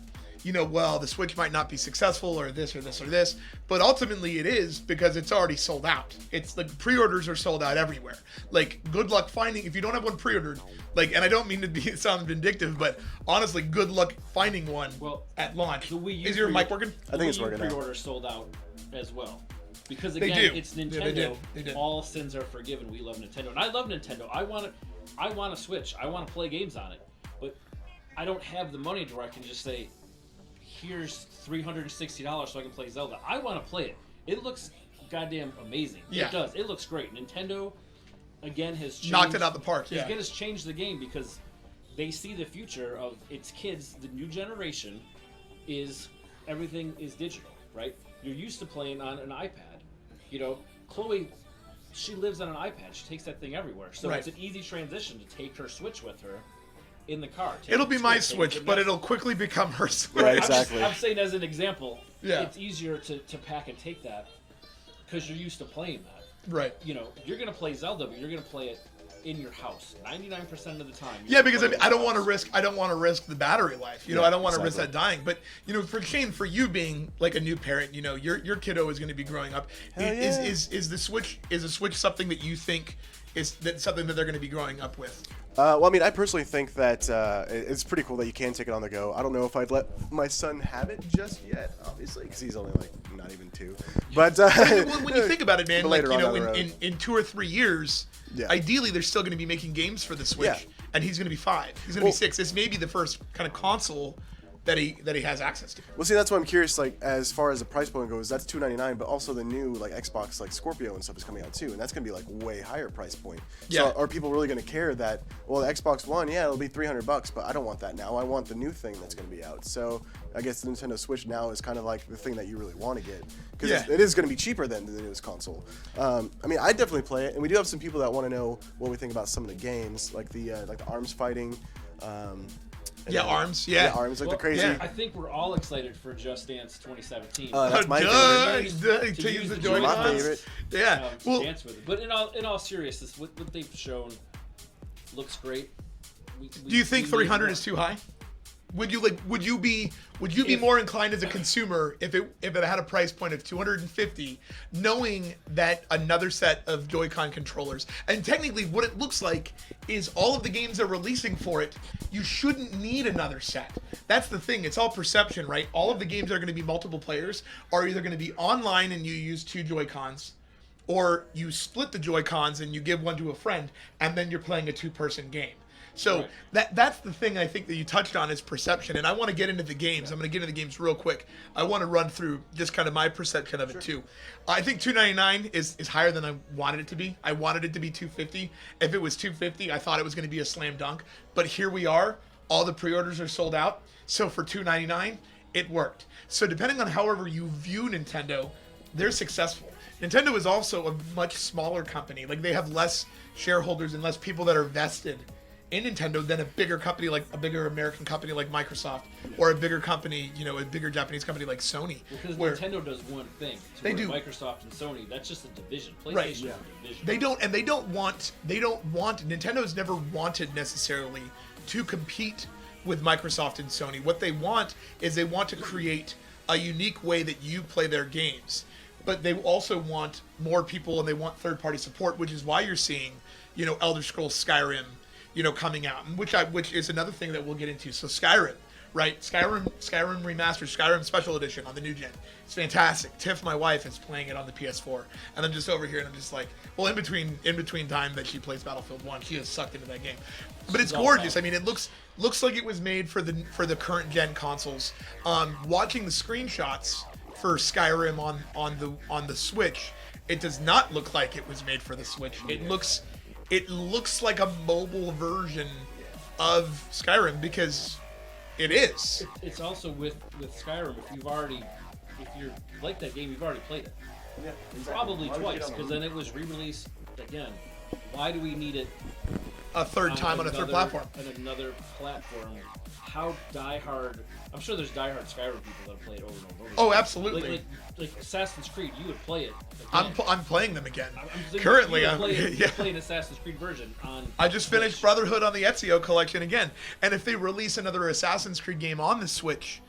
well, the Switch might not be successful or this or this or this, but ultimately it is because it's already sold out. It's like pre-orders are sold out everywhere. Like, good luck finding, if you don't have one pre-ordered, like, and I don't mean to sound vindictive, but honestly, good luck finding one at launch. The Wii U Is your mic working? I think it's working now. Pre-order sold out as well. Because They again, do. it's Yeah, Nintendo. they did. All sins are forgiven. We love Nintendo, and I love Nintendo. I want a Switch. I want to play games on it, but I don't have the money to where I can just say, "Here's $360 so I can play Zelda." I want to play it. It looks goddamn amazing. Yeah. It does. It looks great. Nintendo, again, has changed, Knocked it out the park. Yeah. Again, has changed the game because they see the future of its kids. The new generation is everything is digital, right? You're used to playing on an iPad. Chloe, she lives on an iPad. She takes that thing everywhere. So Right. it's an easy transition to take her Switch with her in the car. Take It'll the be my take Switch, it but next- it'll quickly become her Switch. Right, exactly. I'm saying as an example, Yeah. it's easier to pack and take that because you're used to playing that. Right. You know, you're going to play Zelda, but you're going to play it in your house 99% of the time. Yeah, because I don't want to risk the battery life. You know, Yeah, I don't want to risk that exactly. dying. But you know, for Shane, for you being like a new parent, you know, your kiddo is going to be growing up. Hell Is yeah. is the Switch something that you think is something that they're going to be growing up with? Well, I mean, I personally think that it's pretty cool that you can take it on the go. I don't know if I'd let my son have it just yet, obviously, because he's only like not even 2. But When you think about it, man, but like later you on know, down the road. in 2 or 3 years, Yeah. ideally they're still going to be making games for the Switch, Yeah. and he's going to be 5. He's going to Well- be 6. This may be the first kind of console that he has access to. Well, see, that's why I'm curious. Like, as far as the price point goes, that's $299, but also the new like Xbox, like Scorpio and stuff is coming out too, and that's gonna be like way higher price point. Yeah. So, are people really gonna care that? Well, the Xbox One, yeah, it'll be $300, but I don't want that now. I want the new thing that's gonna be out. So, I guess the Nintendo Switch now is kind of like the thing that you really want to get because Yeah. it is gonna be cheaper than the newest console. I mean, I definitely play it, and we do have some people that want to know what we think about some of the games, like the arms fighting. Yeah, ARMS. Yeah. Arms, like Well, the crazy. yeah. I think we're all excited for Just Dance 2017. That's my Duh, favorite. duh, To to use use the the Joy-Cons. My favorite. Yeah. To Well, dance with it. But in all seriousness, what they've shown looks great. do you think 300 is too high? Would you be more inclined as a consumer if it had a price point of 250, knowing that another set of Joy-Con controllers, and technically what it looks like is all of the games they're releasing for it, you shouldn't need another set. That's the thing. It's all perception, right? All of the games that are going to be multiple players are either going to be online and you use 2 Joy-Cons, or you split the Joy-Cons and you give one to a friend, and then you're playing a 2-person game. So Right. that's the thing I think that you touched on is perception, and I want to get into the games. I'm going to get into the games real quick. I want to run through just kind of my perception of it too. I think $299 is higher than I wanted it to be. I wanted it to be $250. If it was $250, I thought it was going to be a slam dunk. But here we are. All the pre-orders are sold out. So for $299, it worked. So depending on however you view Nintendo, they're successful. Nintendo is also a much smaller company. Like they have less shareholders and less people that are vested in Nintendo than a bigger company, like a bigger American company like Microsoft, or a bigger company, you know, a bigger Japanese company like Sony. Because where Nintendo does one thing. To They where do. Microsoft and Sony, that's just a division. PlayStation Right. is a division. they don't want Nintendo's never wanted necessarily to compete with Microsoft and Sony. What they want is they want to create a unique way that you play their games. But they also want more people and they want third-party support, which is why you're seeing, you know, Elder Scrolls Skyrim, you know, coming out, and which is another thing that we'll get into. So Skyrim, right? Skyrim Remastered, Skyrim Special Edition on the new gen. It's fantastic. Tiff, my wife, is playing it on the PS4, and I'm just over here and I'm just like, well, in between time that she plays Battlefield 1, she is sucked into that game. But it's all gorgeous. about I mean, it looks like it was made for the current gen consoles. Watching the screenshots for Skyrim on the Switch, it does not look like it was made for the Switch. It looks like a mobile version of Skyrim because it is. It's also with Skyrim. If you're like that game, you've already played it. Yeah, Probably twice, because then it was re-released again. Why do we need it A third time on a third platform. On another platform. How diehard? I'm sure there's diehard Skyrim people that play it over and over. And over. Oh, absolutely. Like Assassin's Creed, you would play it. I'm Again. playing them again. I'm thinking Currently, you I'm would yeah. play an Assassin's Creed version on. I just finished Switch. Brotherhood on the Ezio collection again, and if they release another Assassin's Creed game on the Switch,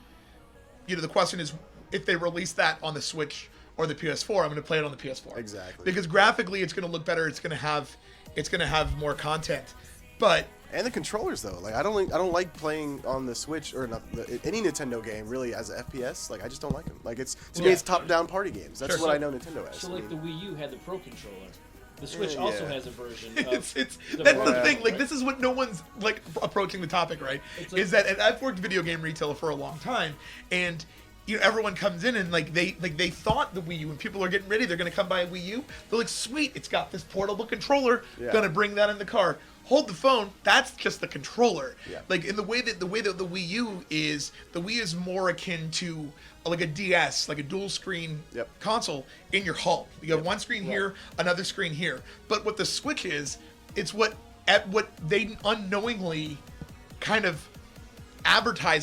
you know, the question is if they release that on the Switch or the PS4, I'm going to play it on the PS4. Exactly. Because graphically, it's going to look better. It's going to have more content, but. And the controllers though, like I don't like playing on the Switch or not any Nintendo game really as a FPS. Like I just don't like them. Like to me Yeah. it's top-down party games. That's Sure. what I know Nintendo as. So I like the mean, Wii U had the Pro controller. The Switch Yeah. also has a version. It's Of that's the Pro, thing. Like right? this is what no one's like approaching the topic, right? It's like- is that and I've worked video game retail for a long time, and you know everyone comes in and they thought the Wii U, when people are getting ready, they're gonna come buy a Wii U. They're like, sweet, it's got this portable controller. Yeah. Gonna bring that in the car. Hold the phone. That's just the controller. Yeah. Like in the way that the Wii U is more akin to like a DS, like a dual screen console in your home. You have one screen here, another screen here. But what the Switch is, it's what they unknowingly kind of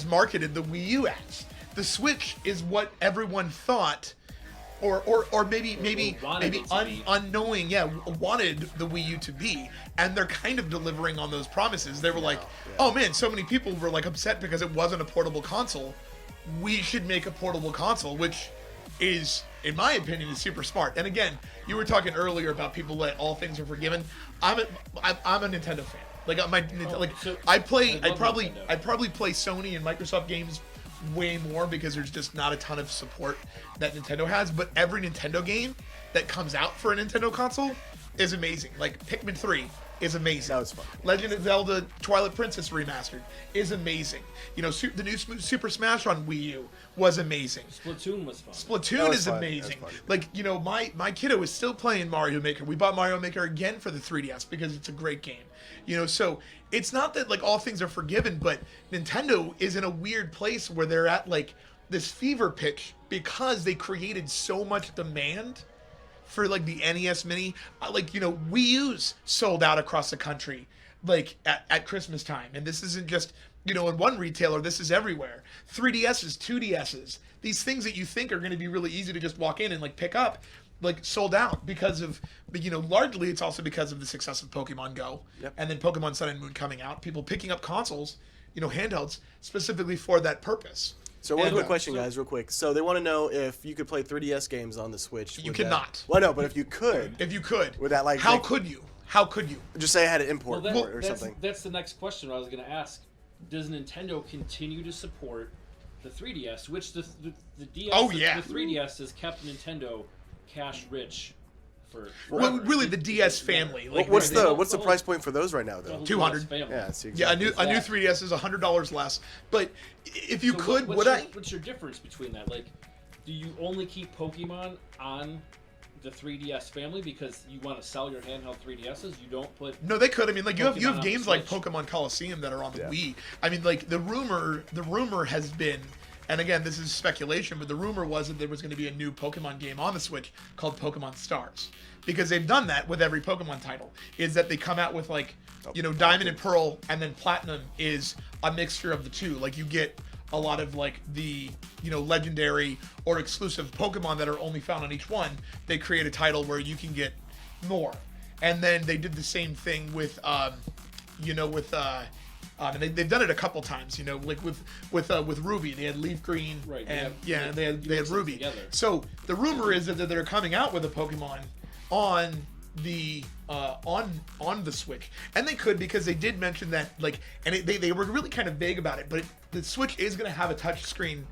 marketed the Wii U as. The Switch is what everyone thought, or maybe unknowing, wanted the Wii U to be, and they're kind of delivering on those promises. They were like, oh man, so many people were like upset because it wasn't a portable console. We should make a portable console, which is, in my opinion, is super smart. And again, you were talking earlier about people that all things are forgiven. I'm a Nintendo fan. Like I probably play Sony and Microsoft games way more because there's just not a ton of support that Nintendo has. But every Nintendo game that comes out for a Nintendo console is amazing. Like Pikmin 3 is amazing. That was fun. Legend of Zelda Twilight Princess Remastered is amazing. You know, the new Super Smash on Wii U was amazing. Splatoon was fun. Splatoon is amazing. Like, you know, my kiddo is still playing Mario Maker. We bought Mario Maker again for the 3DS because it's a great game. You know, so it's not that like all things are forgiven, but Nintendo is in a weird place where they're at like this fever pitch because they created so much demand for like the NES Mini. Like, you know, Wii U's sold out across the country like at Christmas time. And this isn't just, you know, in one retailer, this is everywhere. 3DS's, 2DS's, these things that you think are going to be really easy to just walk in and like pick up, like sold out because of, you know, largely it's also because of the success of Pokemon Go. And then Pokemon Sun and Moon coming out, people picking up consoles, you know, handhelds specifically for that purpose. So one quick question, guys, real quick. So they want to know if you could play 3DS games on the Switch. You cannot. Well, no, but if you could. If you could. Would that like? How could you? How could you? Just say I had an import port or that's, something. That's the next question I was going to ask. Does Nintendo continue to support the 3DS, which the DS, the 3DS has kept Nintendo cash rich for well, really the DS family. Like, what's the price point for those right now though? $200. Yeah, exactly. Yeah, a new 3DS is $100 less. But if you could, what's your difference between that? Like, do you only keep Pokemon on the 3DS family because you want to sell your handheld 3DSs? You don't put no, they could. I mean, like you have games like Switch. Pokemon Coliseum that are on the Wii. I mean, like the rumor has been, and again, this is speculation, but the rumor was that there was going to be a new Pokemon game on the Switch called Pokemon Stars, because they've done that with every Pokemon title. Is that they come out with like, you know, Diamond and Pearl, and then Platinum is a mixture of the two. Like you get a lot of like the, you know, legendary or exclusive Pokemon that are only found on each one. They create a title where you can get more, and then they did the same thing with, you know, with. And they've done it a couple times, you know, like with Ruby, they had Leaf Green, right? And they had Ruby. Together. So the rumor is that they're coming out with a Pokemon on the on the Switch, and they could, because they did mention that, like, and they were really kind of vague about it, but the Switch is going to have a touch screen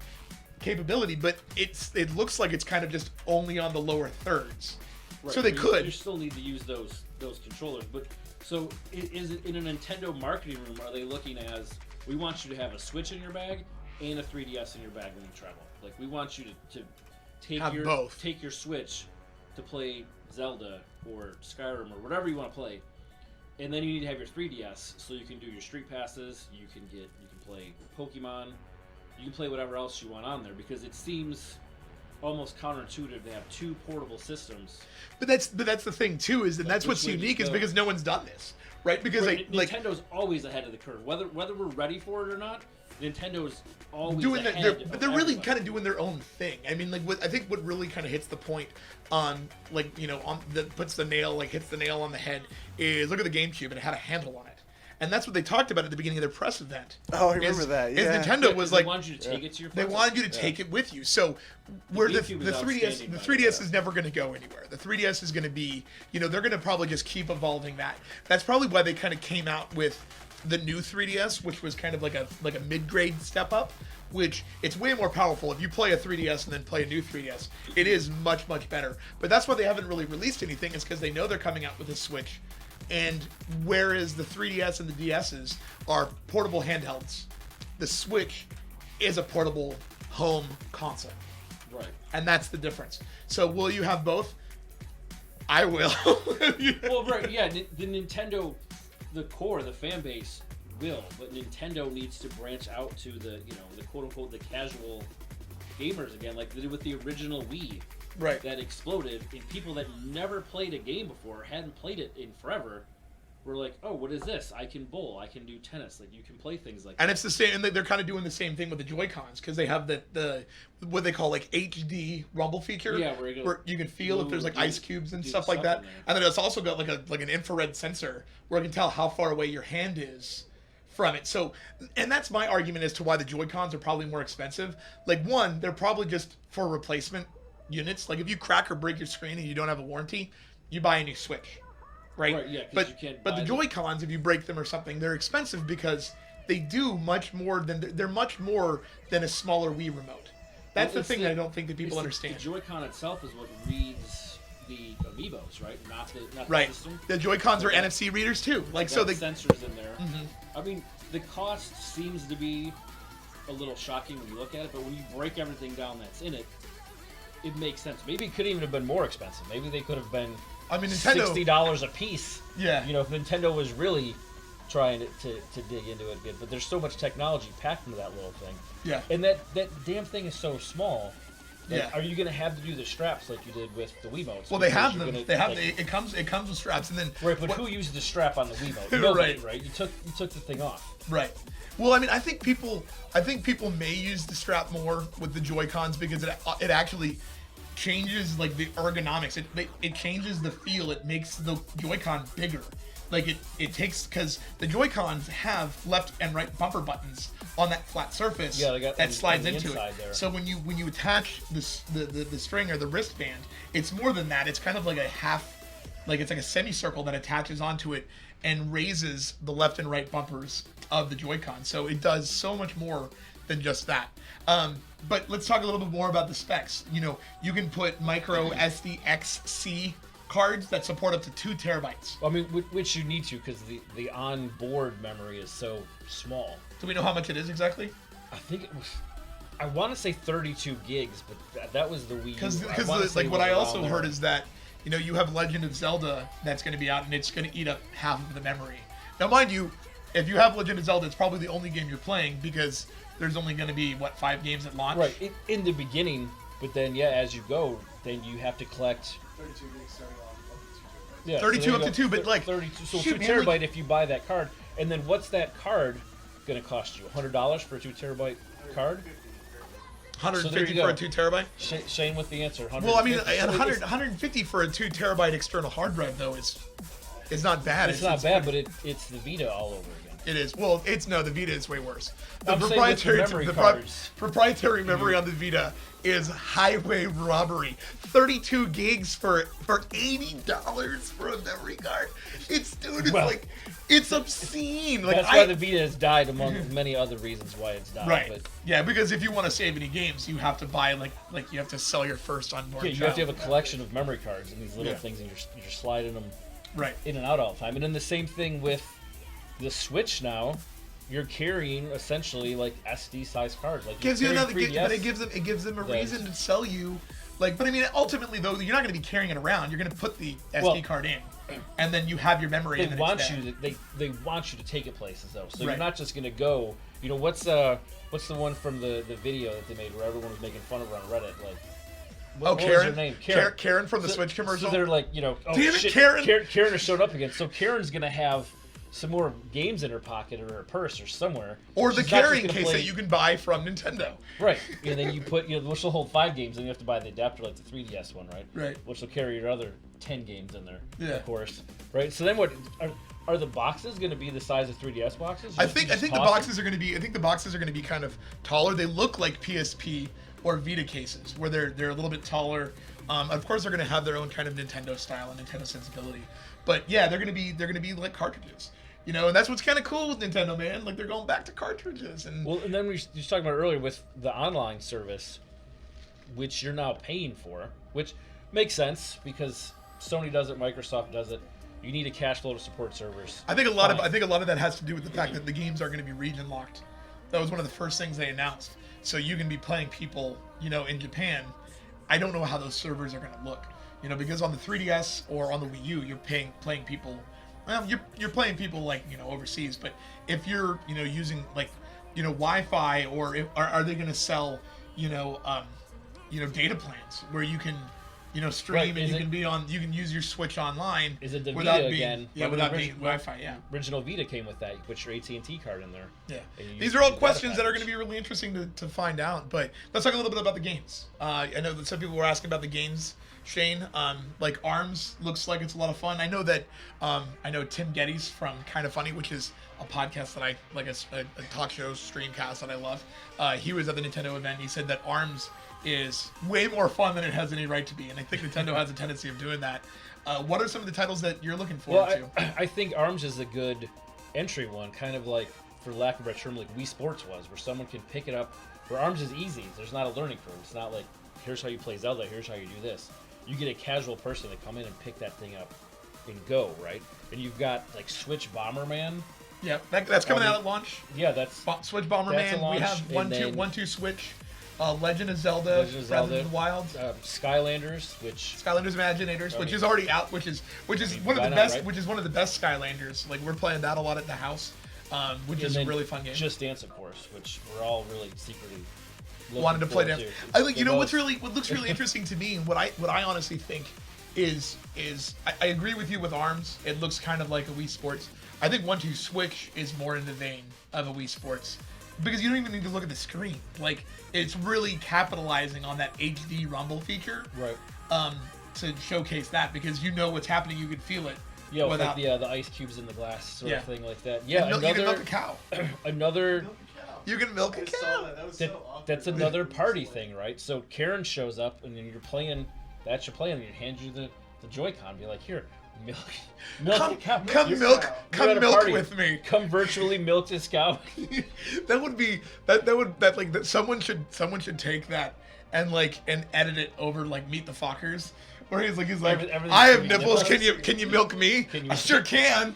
capability, but it looks like it's kind of just only on the lower thirds. Right. So they could. You still need to use those controllers, but. So, is it in a Nintendo marketing room? Are they looking as, we want you to have a Switch in your bag and a 3DS in your bag when you travel? Like, we want you to take your Switch to play Zelda or Skyrim or whatever you want to play, and then you need to have your 3DS so you can do your Street Passes. You can play Pokemon. You can play whatever else you want on there, because it seems almost counterintuitive to have two portable systems. But that's the thing too, is that that's what's unique, is because no one's done this, right? Because Nintendo's always ahead of the curve, whether we're ready for it or not. Nintendo's always doing ahead. But they're really kind of doing their own thing. I mean, like I think what really kind of hits the point on, like, you know, on that hits the nail on the head is, look at the GameCube, and it had a handle on it. And that's what they talked about at the beginning of their press event. Oh, I remember that. Yeah. Is Nintendo was like, they wanted you to take it to your. They wanted you to take it with you. So, where the 3DS is never going to go anywhere. The 3DS is going to be, you know, they're going to probably just keep evolving that. That's probably why they kind of came out with the new 3DS, which was kind of like a mid-grade step up. Which, it's way more powerful. If you play a 3DS and then play a new 3DS, it is much, much better. But that's why they haven't really released anything, is because they know they're coming out with a Switch. And whereas the 3DS and the DSs are portable handhelds, the Switch is a portable home console. Right. And that's the difference. So will you have both? I will. Well, right, yeah. The Nintendo, the core, the fan base will, but Nintendo needs to branch out to the, you know, the quote unquote the casual gamers again, like they did with the original Wii. Right. That exploded, and people that never played a game before, hadn't played it in forever, were like, "Oh, what is this? I can bowl, I can do tennis, like you can play things like." And that. it's the same, and they're kind of doing the same thing with the Joy-Cons because they have the what they call like HD rumble feature, Yeah, where you can feel if there's like ice cubes and do stuff like that. in there. And then it's also got like an infrared sensor where it can tell how far away your hand is from it. So, and that's my argument as to why the Joy-Cons are probably more expensive. Like one, they're probably just for replacement units. Like if you crack or break your screen and you don't have a warranty, you buy a new Switch. Right, yeah, 'cause but you can't but buy the them. Joy-Cons, if you break them or something, they're expensive because they do much more than they're much more than a smaller Wii remote. That's Well, the it's thing that I don't think that people it's understand. The Joy-Con itself is what reads the amiibos, right? Not the Right, system. the Joy-Cons are Yeah. NFC readers too. Like so, Got they sensors in there. Mhm. I mean, the cost seems to be a little shocking when you look at it, but when you break everything down that's in it, it makes sense. Maybe it could even have been more expensive. Maybe they could have been I mean, Nintendo. $60 a piece. Yeah. You know, if Nintendo was really trying to dig into it good, but there's so much technology packed into that little thing. Yeah. And that damn thing is so small. Like, Yeah. Are you going to have to do the straps like you did with the Wiimotes? Well, they Because have you're them. gonna, They have like, it comes with straps, and then Right, but what- who used the strap on the Wiimote? Nobody, Right. right? You took the thing off. Right. Well, I mean, I think people may use the strap more with the Joy-Cons because it actually changes like the ergonomics. It changes the feel. It makes the Joy-Con bigger. Like it takes because the Joy-Cons have left and right bumper buttons on that flat surface Yeah, they got that on slides the into inside it. there. So when you attach the string or the wristband, it's more than that. It's kind of like it's like a semicircle that attaches onto it and raises the left and right bumpers of the Joy-Con. So it does so much more than just that. But let's talk a little bit more about the specs. You know, you can put micro SDXC cards that support up to 2 terabytes. I mean, which you need to because the onboard memory is so small. Do we know how much it is exactly? I think it was. I want to say 32 gigs, but that was the Wii U. Because I wanna say like it what was I around also there. heard is that you have Legend of Zelda that's going to be out and it's going to eat up half of the memory. Now, mind you, if you have Legend of Zelda, it's probably the only game you're playing because there's only going to be 5 games at launch. Right in the beginning, but then as you go, then you have to collect. 32 gigs starting on up to 2 gigabytes. Yeah, 32 there up you to 2, go. but, like, 32. So shoot, 2 man, terabyte like- if you buy that card, and then what's that card going to cost you? $100 for a 2 terabyte card? 150 go. for a 2 terabyte. Shane with the answer. Well, I mean, 150. and So 150 for a 2 terabyte external hard drive though is not bad. It's not bad, but it's the Vita all over again. It is. Well, the Vita is way worse. The I'm saying with the memory cards. proprietary memory on the Vita is highway robbery. 32 gigs for $80 for a memory card. It's Well, like it's obscene. Like That's why the Vita has died among many other reasons why it's died. right. But Yeah, because if you want to save any games, you have to buy like you have to sell your first onboard. you have to have a collection of memory cards and these little Yeah. things, and you're sliding them right. in and out all the time. And then the same thing with the Switch now. You're carrying essentially like SD size cards. Like Gives you carry another, 3DS. but it gives them a the- reason to sell you. Like, but I mean, ultimately though, you're not going to be carrying it around. You're going to put the SD Well, card in, and then you have your memory. They and then want it's there. you to they want you to take it places though. So Right. you're not just gonna go. You know what's the one from the video that they made where everyone was making fun of her on Reddit? Like, what was Karen? her name? Karen from the Switch commercial? So they're like, oh Damn it, shit, Karen! Karen has showed up again. So Karen's gonna have some more games in her pocket or her purse or somewhere. Or the She's not just carrying gonna case play- that you can buy from Nintendo. Right, and then you put, which will hold 5 games, and you have to buy the adapter like the 3DS one, right? Right. Which will carry your other 10 games in there, Yeah. of course. Right. So then, what are the boxes going to be? The size of 3DS boxes? I Just- think just the toss them? boxes are going to be. I think the boxes are going to be kind of taller. They look like PSP or Vita cases, where they're a little bit taller. Of course, they're going to have their own kind of Nintendo style and Nintendo sensibility. But yeah, they're going to be like cartridges. And that's what's kind of cool with Nintendo, man. Like they're going back to cartridges. And Well, and then we were talking about earlier with the online service, which you're now paying for, which makes sense because Sony does it, Microsoft does it. You need a cash flow to support servers. I think a lot Fine. of that has to do with the fact that the games are going to be region locked. That was one of the first things they announced. So you can be playing people, in Japan. I don't know how those servers are going to look, because on the 3DS or on the Wii U, you're playing people. Well, you're playing people like overseas, but if you're using like Wi-Fi or are they going to sell data plans where you can, stream Right, and is you it- can you can use your Switch online Is it the without Vita being again? without the being Wi-Fi. Yeah. Original Vita came with that. You put your AT&T card in there. Yeah. And you These use are all the data questions that are going package. to be really interesting to find out. But let's talk a little bit about the games. I know that some people were asking about the games, Shane. Like ARMS looks like it's a lot of fun. I know that I know Tim Geddes from Kind of Funny, which is a podcast that I like, a talk show streamcast that I love. He was at the Nintendo event. He said that ARMS is way more fun than it has any right to be, and I think Nintendo has a tendency of doing that. What are some of the titles that you're looking forward to? I think ARMS is a good entry one, kind of like, for lack of a better term, like Wii Sports was, where someone can pick it up. Where ARMS is easy. There's not a learning curve. It's not like, here's how you play Zelda, here's how you do this. You get a casual person to come in and pick that thing up and go, right? And you've got like Switch Bomberman. Yeah, that's coming out at launch. Yeah, that's Switch That's Bomberman. a launch, We have and then- 1-2 Switch. Legend of Zelda. Legend of Breath Zelda. of the Wild. Skylanders, which Skylanders Imaginators, which is already out, which is one of why the not, best, right? which is one of the best Skylanders. Like we're playing that a lot at the house, which and is a then really fun game. Just Dance, of course, which we're all really secretly looking Wanted to play forward dance. to. I think They're both- what looks really interesting to me, and what I honestly think is I agree with you with ARMS. It looks kind of like a Wii Sports. I think 1-2 Switch is more in the vein of a Wii Sports. Because you don't even need to look at the screen. Like, it's really capitalizing on that HD rumble feature. Right. To showcase that, because you know what's happening, you can feel it. Yeah, with without, like the ice cubes in the glass sort Yeah. of thing like that. Yeah, you can milk a another cow. another You can milk a I saw cow. that. That was that, so awkward. that's another party thing, right? So Karen shows up and then you're playing. That's your plan. And you hand you the Joy-Con. Be like, here, milk a cow. Come You're- milk, you're come at a milk party. with me. Come virtually milk this cow. That would be that someone should take that and edit it over like Meet the Fockers, where he's like Everything's I have gonna be nipples. nipples. Can you milk me? Can you- I sure can.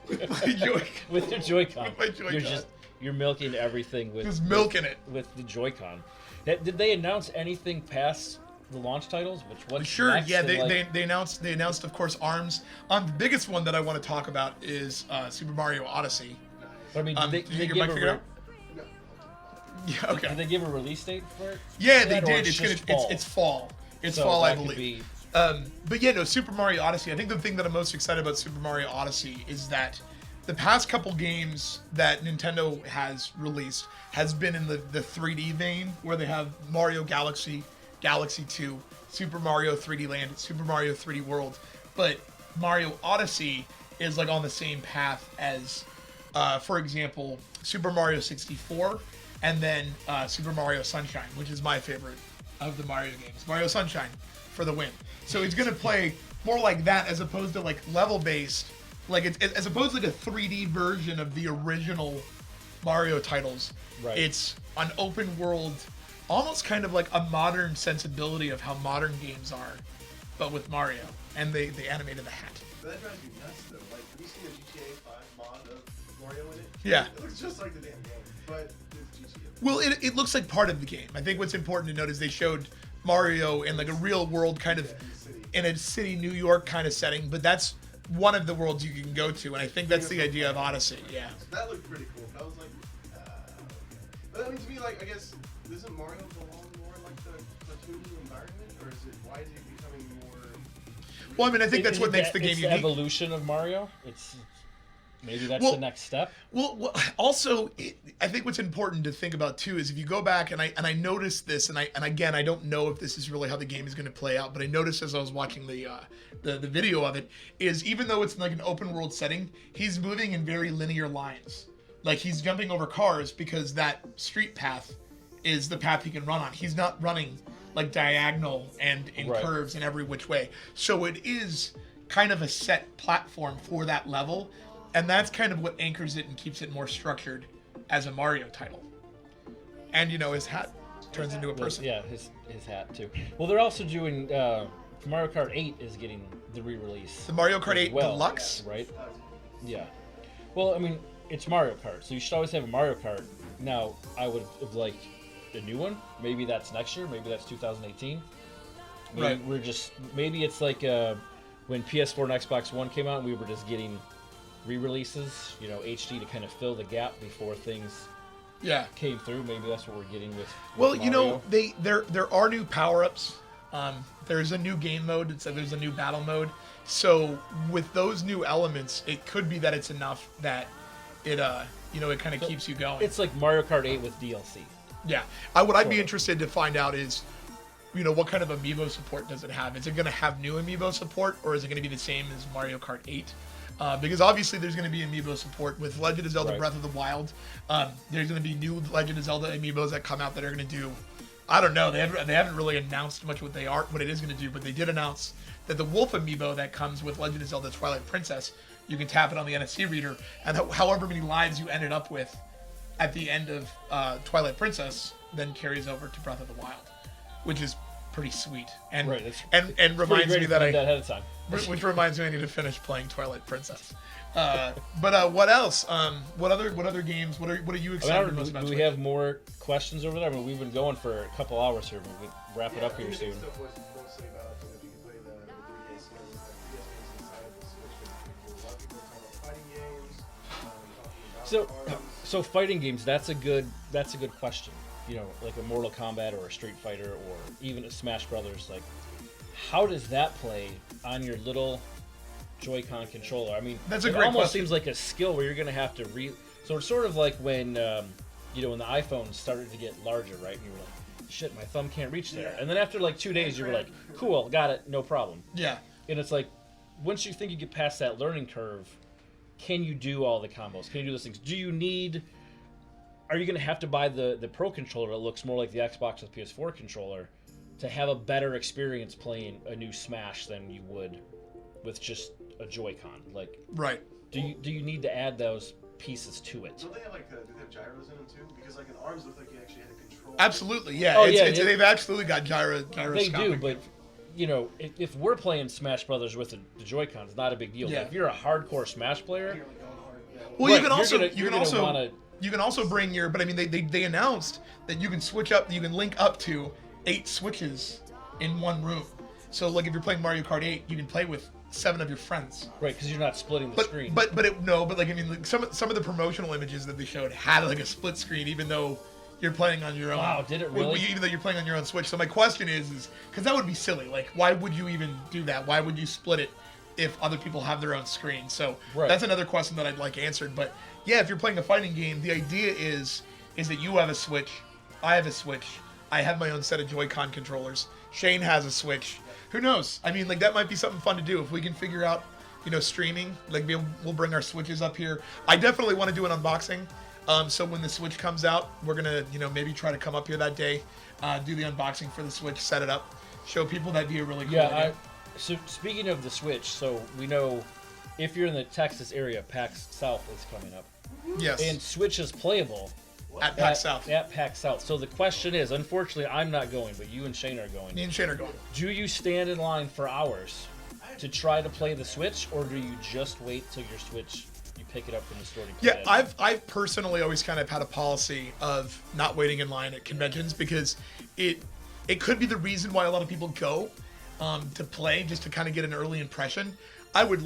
With my Joy- With your Joy-Con. With my Joy-Con. You're milking everything with Just milking it. with the Joy-Con. Did they announce anything past the launch titles? What's Sure, next? yeah, And, they announced of course ARMS. The biggest one that I want to talk about is Super Mario Odyssey. I mean, Did you they get give my a figure out? Yeah, okay. Did they give a release date for it? Yeah, they Or did. it's It's just fall? it's fall. It's So fall, I that could believe. be- But yeah, no, Super Mario Odyssey. I think the thing that I'm most excited about Super Mario Odyssey is that the past couple games that Nintendo has released has been in the 3D vein, where they have Mario Galaxy, Galaxy 2, Super Mario 3D Land, Super Mario 3D World. But Mario Odyssey is like on the same path as, for example, Super Mario 64, and then Super Mario Sunshine, which is my favorite of the Mario games. Mario Sunshine for the win. So he's gonna play more like that as opposed to like level based, like it's as opposed to like a 3D version of the original Mario titles. Right. It's an open world, almost kind of like a modern sensibility of how modern games are, but with Mario. And they animated the hat. That drives me nuts though. Like, have you seen the GTA 5 mod of Mario in it? Yeah. It looks just like the damn game, but it's GTA. Well, it looks like part of the game. I think what's important to note is they showed Mario in like a real world kind of in a city, New York kind of setting, but that's one of the worlds you can go to, and I think that's the idea of Odyssey. Yeah. That looked pretty cool. But I was like, okay. But I mean, to me, like, I guess, doesn't Mario belong more in like the cartoony environment, or is it? Why is it becoming more? Well, I mean, I think that's what makes the game it's unique. the evolution of Mario. It's maybe that's Well- the next step. Well, also, I think what's important to think about too is if you go back and I noticed this, and again I don't know if this is really how the game is going to play out, but I noticed as I was watching the video of it, is even though it's like an open world setting, he's moving in very linear lines. Like he's jumping over cars because that street path is the path he can run on. He's not running like diagonal and in Right. curves in every which way. So it is kind of a set platform for that level. And that's kind of what anchors it and keeps it more structured as a Mario title. And his hat turns into a person. Yeah, his hat too. Well, they're also doing Mario Kart 8 is getting the re-release. The Mario Kart as 8 well, Deluxe. right? Yeah. Well, I mean, it's Mario Kart, so you should always have a Mario Kart. Now, I would have liked a new one. Maybe that's next year. Maybe that's 2018. Maybe Right. maybe it's like when PS4 and Xbox One came out, and we were just getting re-releases, HD to kind of fill the gap before things Yeah. came through. Maybe that's what we're getting with Well, you know, Mario. there are new power-ups. There's a new game mode. There's a new battle mode. So with those new elements, it could be that it's enough that it it kind of keeps you going. It's like Mario Kart 8 with DLC. Yeah. What I'd be interested to find out is, what kind of amiibo support does it have? Is it going to have new amiibo support, or is it going to be the same as Mario Kart 8? Because obviously there's going to be amiibo support with Legend of Zelda Right. Breath of the Wild. There's going to be new Legend of Zelda amiibos that come out that are going to do, I don't know, they haven't really announced much what it is going to do, but they did announce that the Wolf amiibo that comes with Legend of Zelda Twilight Princess, you can tap it on the NFC reader, and however many lives you ended up with at the end of Twilight Princess then carries over to Breath of the Wild, which is pretty sweet. And Right, it's and reminds me that that ahead of time. which reminds me I need to finish playing Twilight Princess. But what else? What other games? What are you excited most about? Do we have more questions over there? I mean, we've been going for a couple hours here. But we wrap it up here soon. Stuff was mostly about if you could play the 3DS games, like 3DS games inside the Switch. A lot of people are talking about fighting games. Talking about So fighting games. That's a good question. Like a Mortal Kombat or a Street Fighter or even a Smash Brothers. Like, how does that play on your little Joy-Con controller? I mean, That's a it great almost question. seems like a skill where you're going to have to So it's sort of like when when the iPhone started to get larger, right? And you were like, shit, my thumb can't reach there. And then after like 2 days, you were like, cool, got it, no problem. Yeah. And it's like, once you think you get past that learning curve, can you do all the combos? Can you do those things? Are you going to have to buy the Pro controller that looks more like the Xbox with PS4 controller to have a better experience playing a new Smash than you would with just a Joy-Con? Like, Right. do you need to add those pieces to it? Don't they have do they have gyros in them too? Because like in ARMS, it looked like you actually had a control. Absolutely. Yeah. Oh, It's yeah. they've absolutely got They gyroscopic. do, but if we're playing Smash Brothers with the Joy-Cons, it's not a big deal. Yeah. But if you're a hardcore Smash player, You're like going hard. Yeah. Well, right, you can also you're gonna wanna- you can also bring your. But I mean, they announced that you can switch up. You can link up to 8 switches in one room. So like if you're playing Mario Kart 8, you can play with 7 of your friends. right, because you're not splitting the But screen. but like I mean, like, some of the promotional images that they showed had like a split screen, even though you're playing on your own. Wow, did it really? Even though you're playing on your own Switch. So my question is because that would be silly. Like, why would you even do that? Why would you split it if other people have their own screen? So Right. that's another question that I'd like answered. But yeah, if you're playing a fighting game, the idea is that you have a Switch, I have a Switch, I have my own set of Joy-Con controllers, Shane has a Switch. Who knows? I mean, like that might be something fun to do if we can figure out, streaming. Like we'll bring our Switches up here. I definitely want to do an unboxing. So when the Switch comes out, we're gonna, maybe try to come up here that day, do the unboxing for the Switch, set it up, show people. That'd be a really cool idea. So speaking of the Switch, so we know if you're in the Texas area, PAX South is coming up, Yes. and Switch is playable at PAX South. At PAX South. So the question is, unfortunately, I'm not going, but you and Shane are going. Me and Shane are going. Do you stand in line for hours to try to play the Switch, or do you just wait till your Switch, you pick it up from the store to play Yeah, it? I've personally always kind of had a policy of not waiting in line at conventions because it could be the reason why a lot of people go to play, just to kind of get an early impression. I would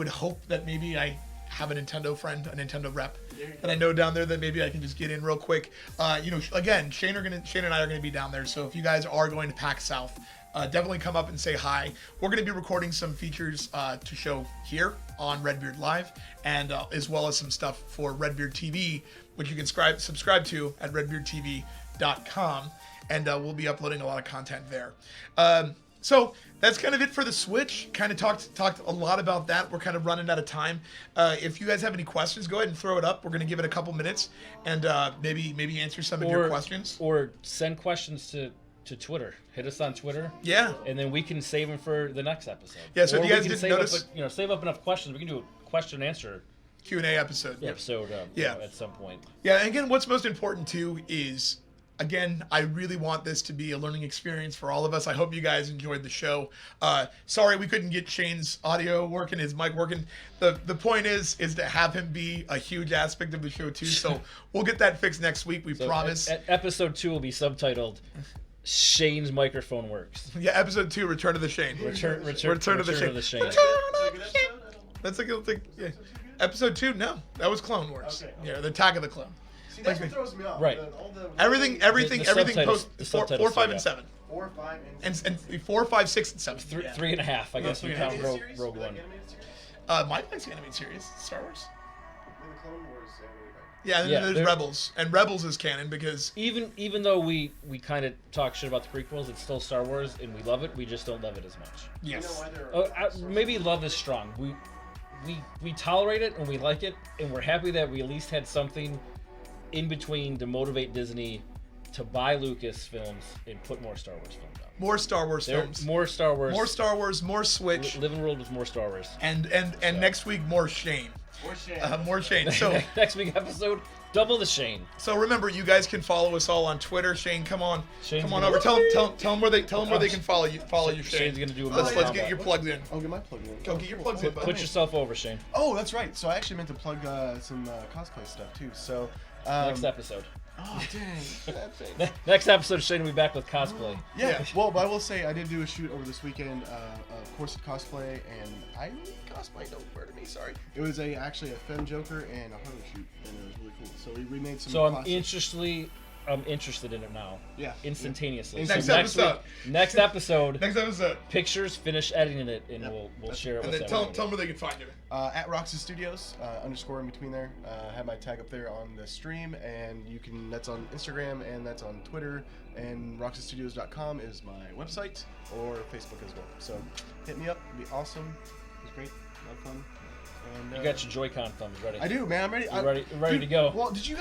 hope that maybe I have a Nintendo friend, a Nintendo rep that I know down there that maybe I can just get in real quick. Again, Shane and I are gonna be down there, so if you guys are going to PAX South, definitely come up and say hi. We're gonna be recording some features to show here on Redbeard Live, and as well as some stuff for Redbeard TV, which you can subscribe to at redbeardtv.com, and we'll be uploading a lot of content there. So that's kind of it for the Switch. Kind of talked a lot about that. We're kind of running out of time. If you guys have any questions, go ahead and throw it up. We're going to give it a couple minutes and maybe answer some of your questions. Or send questions to Twitter. Hit us on Twitter. Yeah. And then we can save them for the next episode. Yeah, so or if you guys we can didn't notice, save up enough questions. We can do a question and answer Q&A episode. episode Yeah. At some point. Yeah, and again, what's most important too is, again, I really want this to be a learning experience for all of us. I hope you guys enjoyed the show. Sorry we couldn't get Shane's audio working, his mic working. The point is to have him be a huge aspect of the show too. So we'll get that fixed next week. We promise. Episode 2 will be subtitled Shane's microphone works. Yeah, episode 2, Return of the Shane. Return of the Shane. Return of the Shane. Is that a good episode? That's a good thing. Yeah. Episode 2, no, that was Clone Wars. Okay. Yeah, the Attack of the Clone. See, that's what throws me off. Right. All the Everything The post the 4, subtitles 5, say, and 7. 4, 5, And 4, 5, 6, and 7. Three and a half, I guess we count Animated series? Rogue Like One. animated series? Mike likes the animated series, Star Wars. And the Clone Wars animated, right? Yeah, and Yeah, then there's they're- Rebels, and Rebels is canon because Even though we kind of talk shit about the prequels, it's still Star Wars, and we love it. We just don't love it as much. You know yes, why they're Maybe love is strong. We tolerate it and we like it, and we're happy that we at least had something in between to motivate Disney to buy Lucasfilms and put more Star Wars films out. more Star Wars There- films, more Star Wars. more Star Wars, more Switch, Live in World with more Star Wars. and next week more Shane, Or Shane. more Shane. So Next week episode, double the Shane. so remember, you guys can follow us all on Twitter. Shane, come on, Shane's come on gonna- over. Tell them where they can follow you. Follow you, Shane. Shane's gonna do a Let's Mortal get Kombat. your plugs in. Oh, get my plug in. Go get your plugs in, bud. Put yourself over, Shane. Oh, that's right. So I actually meant to plug some cosplay stuff too. So Next episode. Oh dang. Next episode, Shane will be back with cosplay. Yeah. Well, but I will say I did do a shoot over this weekend, of course, cosplay, and I cosplay. Don't refer to me. Sorry. It was actually a Femme Joker and a Harley shoot, and it was really cool. So we remade some. So I'm classics. interested in it now. Yeah. Instantaneously. Next So episode. Next episode. Next episode. Pictures. Finish editing it, and Yep. we'll share it And with then everyone. tell them where they can find you. At Roxas Studios _ in between there. I have my tag up there on the stream, and you can. That's on Instagram and that's on Twitter. And roxasstudios.com is my website or Facebook as well. So hit me up. It'd be awesome. It was great. A lot of fun. And, You got your Joy-Con thumbs ready. I do, man. I'm ready. You're ready to go. Well, did you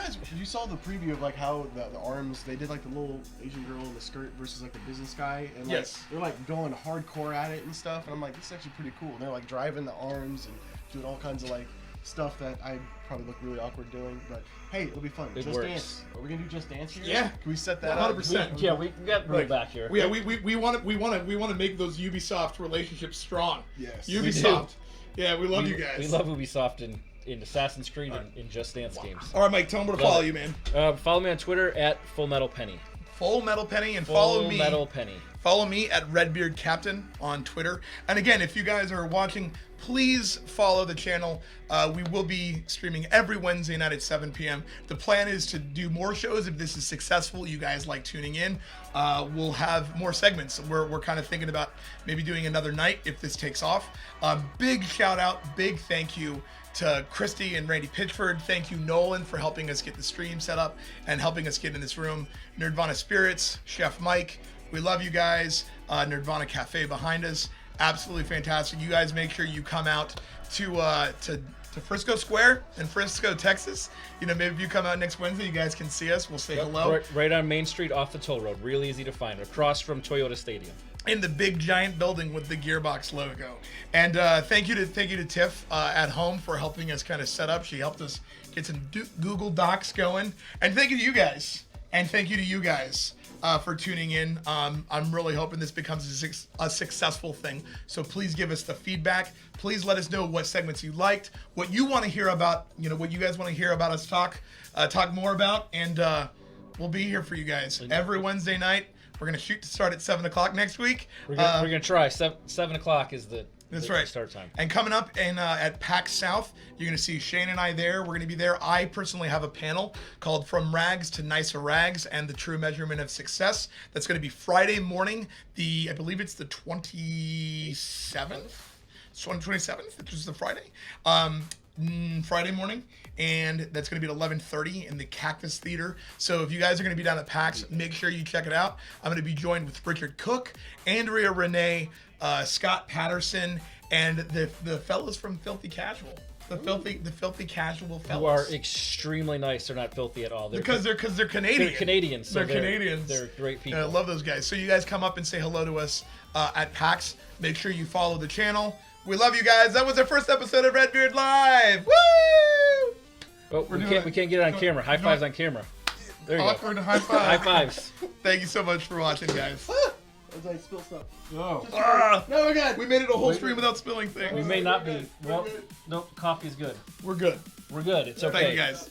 saw the preview of like how the arms they did like the little Asian girl in the skirt versus like the business guy, and like Yes. they're like going hardcore at it and stuff, and I'm like, this is actually pretty cool. And they're like driving the arms and doing all kinds of like stuff that I probably look really awkward doing, but hey, it'll be fun. It Just works. Dance. Are we gonna do Just Dance here? Yeah. Can we set that 100%. up? Yeah, we got real Like, back here. Yeah, we want to make those Ubisoft relationships strong. Yes. Ubisoft. Yeah, we love you guys. We love Ubisoft in Assassin's Creed and in Just Dance games. All right, Mike, tell them where to Love follow it. you, man. Follow me on Twitter at Full Metal Penny. Full Metal Penny, and Full follow me. Metal Penny. Follow me at Redbeard Captain on Twitter. And again, if you guys are watching, please follow the channel. We will be streaming every Wednesday night at 7 p.m. The plan is to do more shows if this is successful. You guys like tuning in. We'll have more segments. We're kind of thinking about maybe doing another night if this takes off. Big shout out, big thank you to Christy and Randy Pitchford. Thank you, Nolan, for helping us get the stream set up and helping us get in this room. Nerdvana Spirits, Chef Mike, we love you guys. Nerdvana Cafe behind us, absolutely fantastic. You guys make sure you come out to Frisco Square in Frisco, Texas. You know, maybe if you come out next Wednesday, you guys can see us. We'll say hello. Right on Main Street off the toll road. Real easy to find. Across from Toyota Stadium. In the big giant building with the Gearbox logo. And thank you to Tiff at home for helping us kind of set up. She helped us get some Google Docs going. And thank you to you guys. And thank you to you guys for tuning in. I'm really hoping this becomes a successful thing. So please give us the feedback. Please let us know what segments you liked, what you want to hear about, you know, what you guys want to hear about us talk more about. And we'll be here for you guys every Wednesday night. We're gonna shoot to start at 7 o'clock next week. We're gonna try 7 o'clock is the right. start time. And coming up at PAX South, you're gonna see Shane and I there. We're gonna be there. I personally have a panel called "From Rags to Nicer Rags and the True Measurement of Success." That's gonna be Friday morning. I believe it's the 27th. It's 27th, which is the Friday. Friday morning, and that's going to be at 11:30 in the Cactus Theater. So if you guys are going to be down at PAX, make sure you check it out. I'm going to be joined with Richard Cook, Andrea Renee, Scott Patterson, and the fellas from Filthy Casual. The filthy casual fellas. Who are extremely nice. They're not filthy at all. because they're Canadian. They're Canadians. So They're Canadians. They're great people. And I love those guys. So you guys come up and say hello to us at PAX. Make sure you follow the channel. We love you guys. That was our first episode of Redbeard Live. Woo! Oh, we can't get it on camera. High fives on camera. There you Awkward go. high five. High fives. Thank you so much for watching, guys. As I spill stuff. Oh. No, we're good. We made it a whole stream without spilling things. We may not be. Well, no, coffee's good. We're good. We're good. It's okay. Thank you, guys.